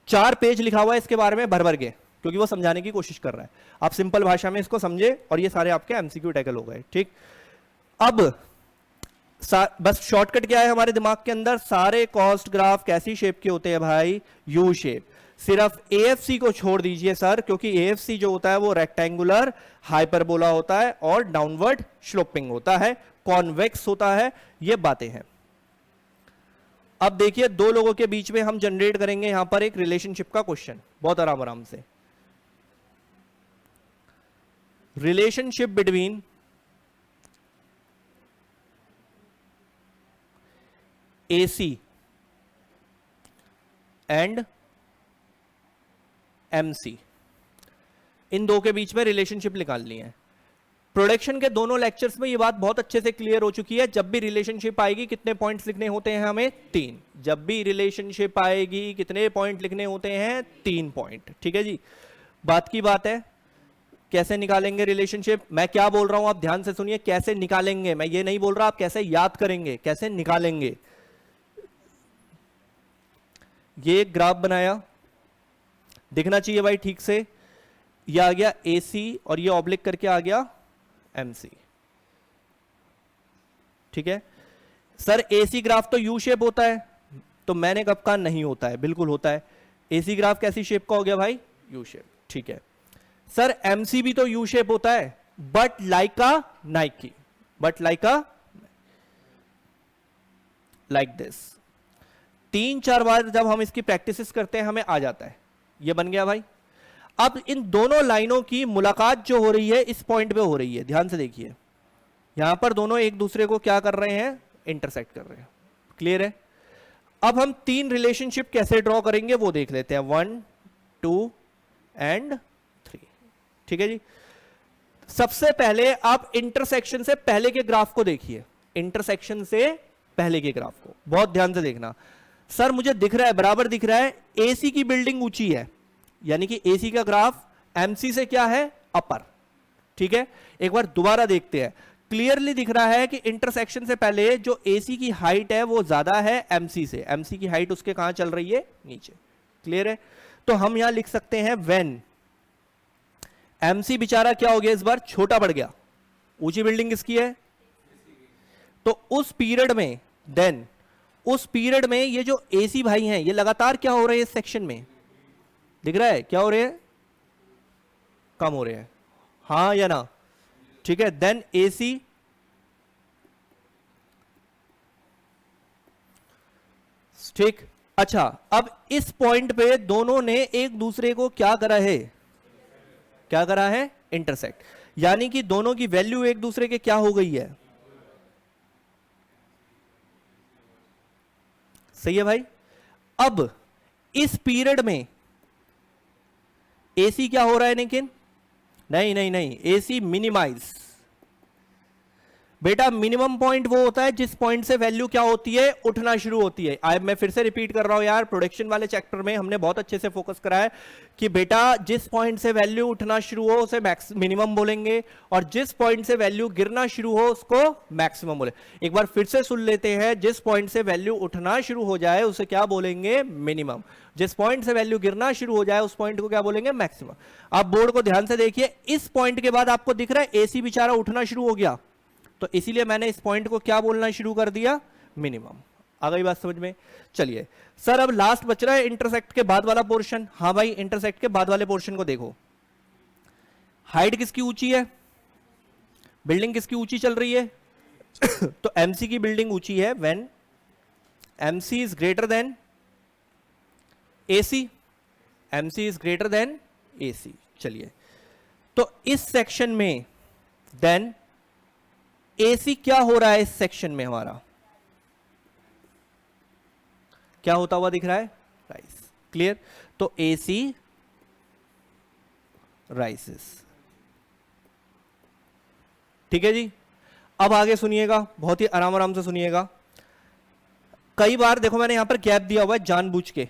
4 पेज लिखा हुआ है इसके बारे में भर भर के, क्योंकि वो समझाने की कोशिश कर रहा है। आप सिंपल भाषा में इसको समझे और ये सारे आपके MCQ टैकल हो गए, ठीक? अब बस शॉर्टकट क्या है हमारे दिमाग के अंदर? सारे कॉस्ट ग्राफ कैसी शेप के होते हैं भाई? U shape. सिर्फ AFC को छोड़ दीजिए सर, क्योंकि AFC जो होता है वो रेक्टेंगुलर हाइपरबोला होता है और डाउनवर्ड स्लोपिंग होता है, कॉन्वेक्स होता है, ये बातें हैं। अब देखिए, 2 लोगों के बीच में हम जनरेट करेंगे यहां पर एक रिलेशनशिप का क्वेश्चन, बहुत आराम आराम से। Relationship between AC and MC, इन 2 के बीच में रिलेशनशिप निकालनी है। प्रोडक्शन के दोनों लेक्चर्स में ये बात बहुत अच्छे से क्लियर हो चुकी है। जब भी रिलेशनशिप आएगी कितने पॉइंट्स लिखने होते हैं हमें? 3। जब भी रिलेशनशिप आएगी कितने पॉइंट लिखने होते हैं? 3 पॉइंट। ठीक है जी, बात की बात है। कैसे निकालेंगे रिलेशनशिप? मैं क्या बोल रहा हूं आप ध्यान से सुनिए। कैसे निकालेंगे, मैं ये नहीं बोल रहा आप कैसे याद करेंगे, कैसे निकालेंगे। ये एक ग्राफ बनाया, दिखना चाहिए भाई ठीक से। ये आ गया AC और ये ऑब्लिक करके आ गया MC। ठीक है सर, AC ग्राफ तो U शेप होता है, तो मैंने कब कहा नहीं होता है, बिल्कुल होता है। AC ग्राफ कैसी शेप का हो गया भाई? U shape. ठीक है सर, MC भी तो U शेप होता है, but like a Nike, but like this. 3-4 बार जब हम इसकी प्रैक्टिस करते हैं हमें आ जाता है। ये बन गया भाई। अब इन दोनों लाइनों की मुलाकात जो हो रही है इस पॉइंट पे हो रही है, ध्यान से देखिए। यहां पर दोनों एक दूसरे को क्या कर रहे हैं? इंटरसेक्ट कर रहे हैं। क्लियर है? अब हम 3 रिलेशनशिप कैसे ड्रॉ करेंगे वो देख लेते हैं। 1, 2 एंड 3। ठीक है जी, सबसे पहले आप इंटरसेक्शन से पहले के ग्राफ को देखिए। इंटरसेक्शन से पहले के ग्राफ को बहुत ध्यान से देखना। सर मुझे दिख रहा है, बराबर दिख रहा है, AC की बिल्डिंग ऊंची है, यानी कि AC का ग्राफ MC से क्या है? अपर। ठीक है, एक बार दोबारा देखते हैं। क्लियरली दिख रहा है कि इंटरसेक्शन से पहले जो AC की हाइट है वो ज्यादा है MC से। MC की हाइट उसके कहां चल रही है? नीचे। क्लियर है? तो हम यहां लिख सकते हैं व्हेन MC बेचारा क्या हो गया इस बार? छोटा पड़ गया। ऊंची बिल्डिंग किसकी है? तो उस पीरियड में, देन उस पीरियड में ये जो AC भाई हैं ये लगातार क्या हो रहे हैं इस सेक्शन में? दिख रहा है क्या हो रहे हैं? कम हो रहे हैं, हाँ या ना? ठीक है, देन AC ठीक। अच्छा, अब इस पॉइंट पे दोनों ने एक दूसरे को क्या करा है? क्या करा है? इंटरसेक्ट। यानी कि दोनों की वैल्यू एक दूसरे के क्या हो गई है? सही है भाई। अब इस पीरियड में AC क्या हो रहा है? लेकिन नहीं नहीं नहीं, AC मिनिमाइज। बेटा मिनिमम पॉइंट वो होता है जिस पॉइंट से वैल्यू क्या होती है? उठना शुरू होती है। मैं फिर से रिपीट कर रहा हूं यार, प्रोडक्शन वाले चैप्टर में हमने बहुत अच्छे से फोकस करा है कि बेटा जिस पॉइंट से वैल्यू उठना शुरू हो उसे मिनिमम बोलेंगे, और जिस पॉइंट से वैल्यू गिरना शुरू हो उसको मैक्सिमम बोले। एक बार फिर से सुन लेते हैं, जिस पॉइंट से वैल्यू उठना शुरू हो जाए उसे क्या बोलेंगे? मिनिमम। जिस पॉइंट से वैल्यू गिरना शुरू हो जाए उस पॉइंट को क्या बोलेंगे? मैक्सिमम। आप बोर्ड को ध्यान से देखिए, इस पॉइंट के बाद आपको दिख रहा है AC बेचारा उठना शुरू हो गया, तो इसीलिए मैंने इस पॉइंट को क्या बोलना शुरू कर दिया? मिनिमम। आ गई बात समझ में? चलिए सर, अब लास्ट बच रहा है इंटरसेक्ट के बाद वाला पोर्शन। हाँ भाई, इंटरसेक्ट के बाद वाले पोर्शन को देखो। हाइट किसकी ऊंची है? बिल्डिंग किसकी ऊंची चल रही है? तो MC की बिल्डिंग ऊंची है when MC is greater than AC। MC is greater than AC। चलिए, तो इस सेक्शन में देन AC क्या हो रहा है? इस सेक्शन में हमारा क्या होता हुआ दिख रहा है? राइज। क्लियर? तो AC राइसेस। ठीक है जी, अब आगे सुनिएगा, बहुत ही आराम आराम से सुनिएगा। कई बार देखो मैंने यहां पर गैप दिया हुआ है जानबूझ के।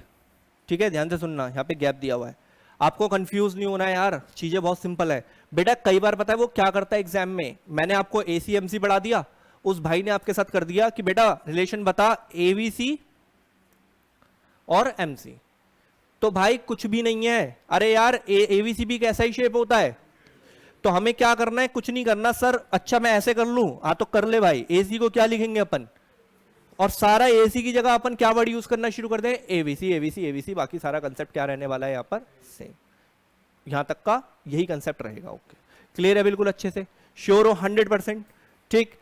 ठीक है, ध्यान से सुनना, यहां पे गैप दिया हुआ है। आपको कंफ्यूज नहीं होना है यार, चीजें बहुत सिंपल है। बेटा कई बार पता है वो क्या करता है एग्जाम में? मैंने आपको AC MC पढ़ा दिया, उस भाई ने आपके साथ कर दिया कि बेटा रिलेशन बता AVC और MC। तो भाई कुछ भी नहीं है। अरे यार AVC भी कैसा ही शेप होता है, तो हमें क्या करना है? कुछ नहीं करना। सर अच्छा मैं ऐसे कर लूं? हाँ तो कर ले भाई। AC को क्या लिखेंगे अपन? और सारा AC की जगह अपन क्या वर्ड यूज करना शुरू कर दें? AVC AVC AVC। बाकी सारा कंसेप्ट क्या रहने वाला है यहाँ पर? सेम। यहां तक का यही कंसेप्ट रहेगा। ओके, क्लियर है बिल्कुल अच्छे से? श्योर हो 100%? ठीक।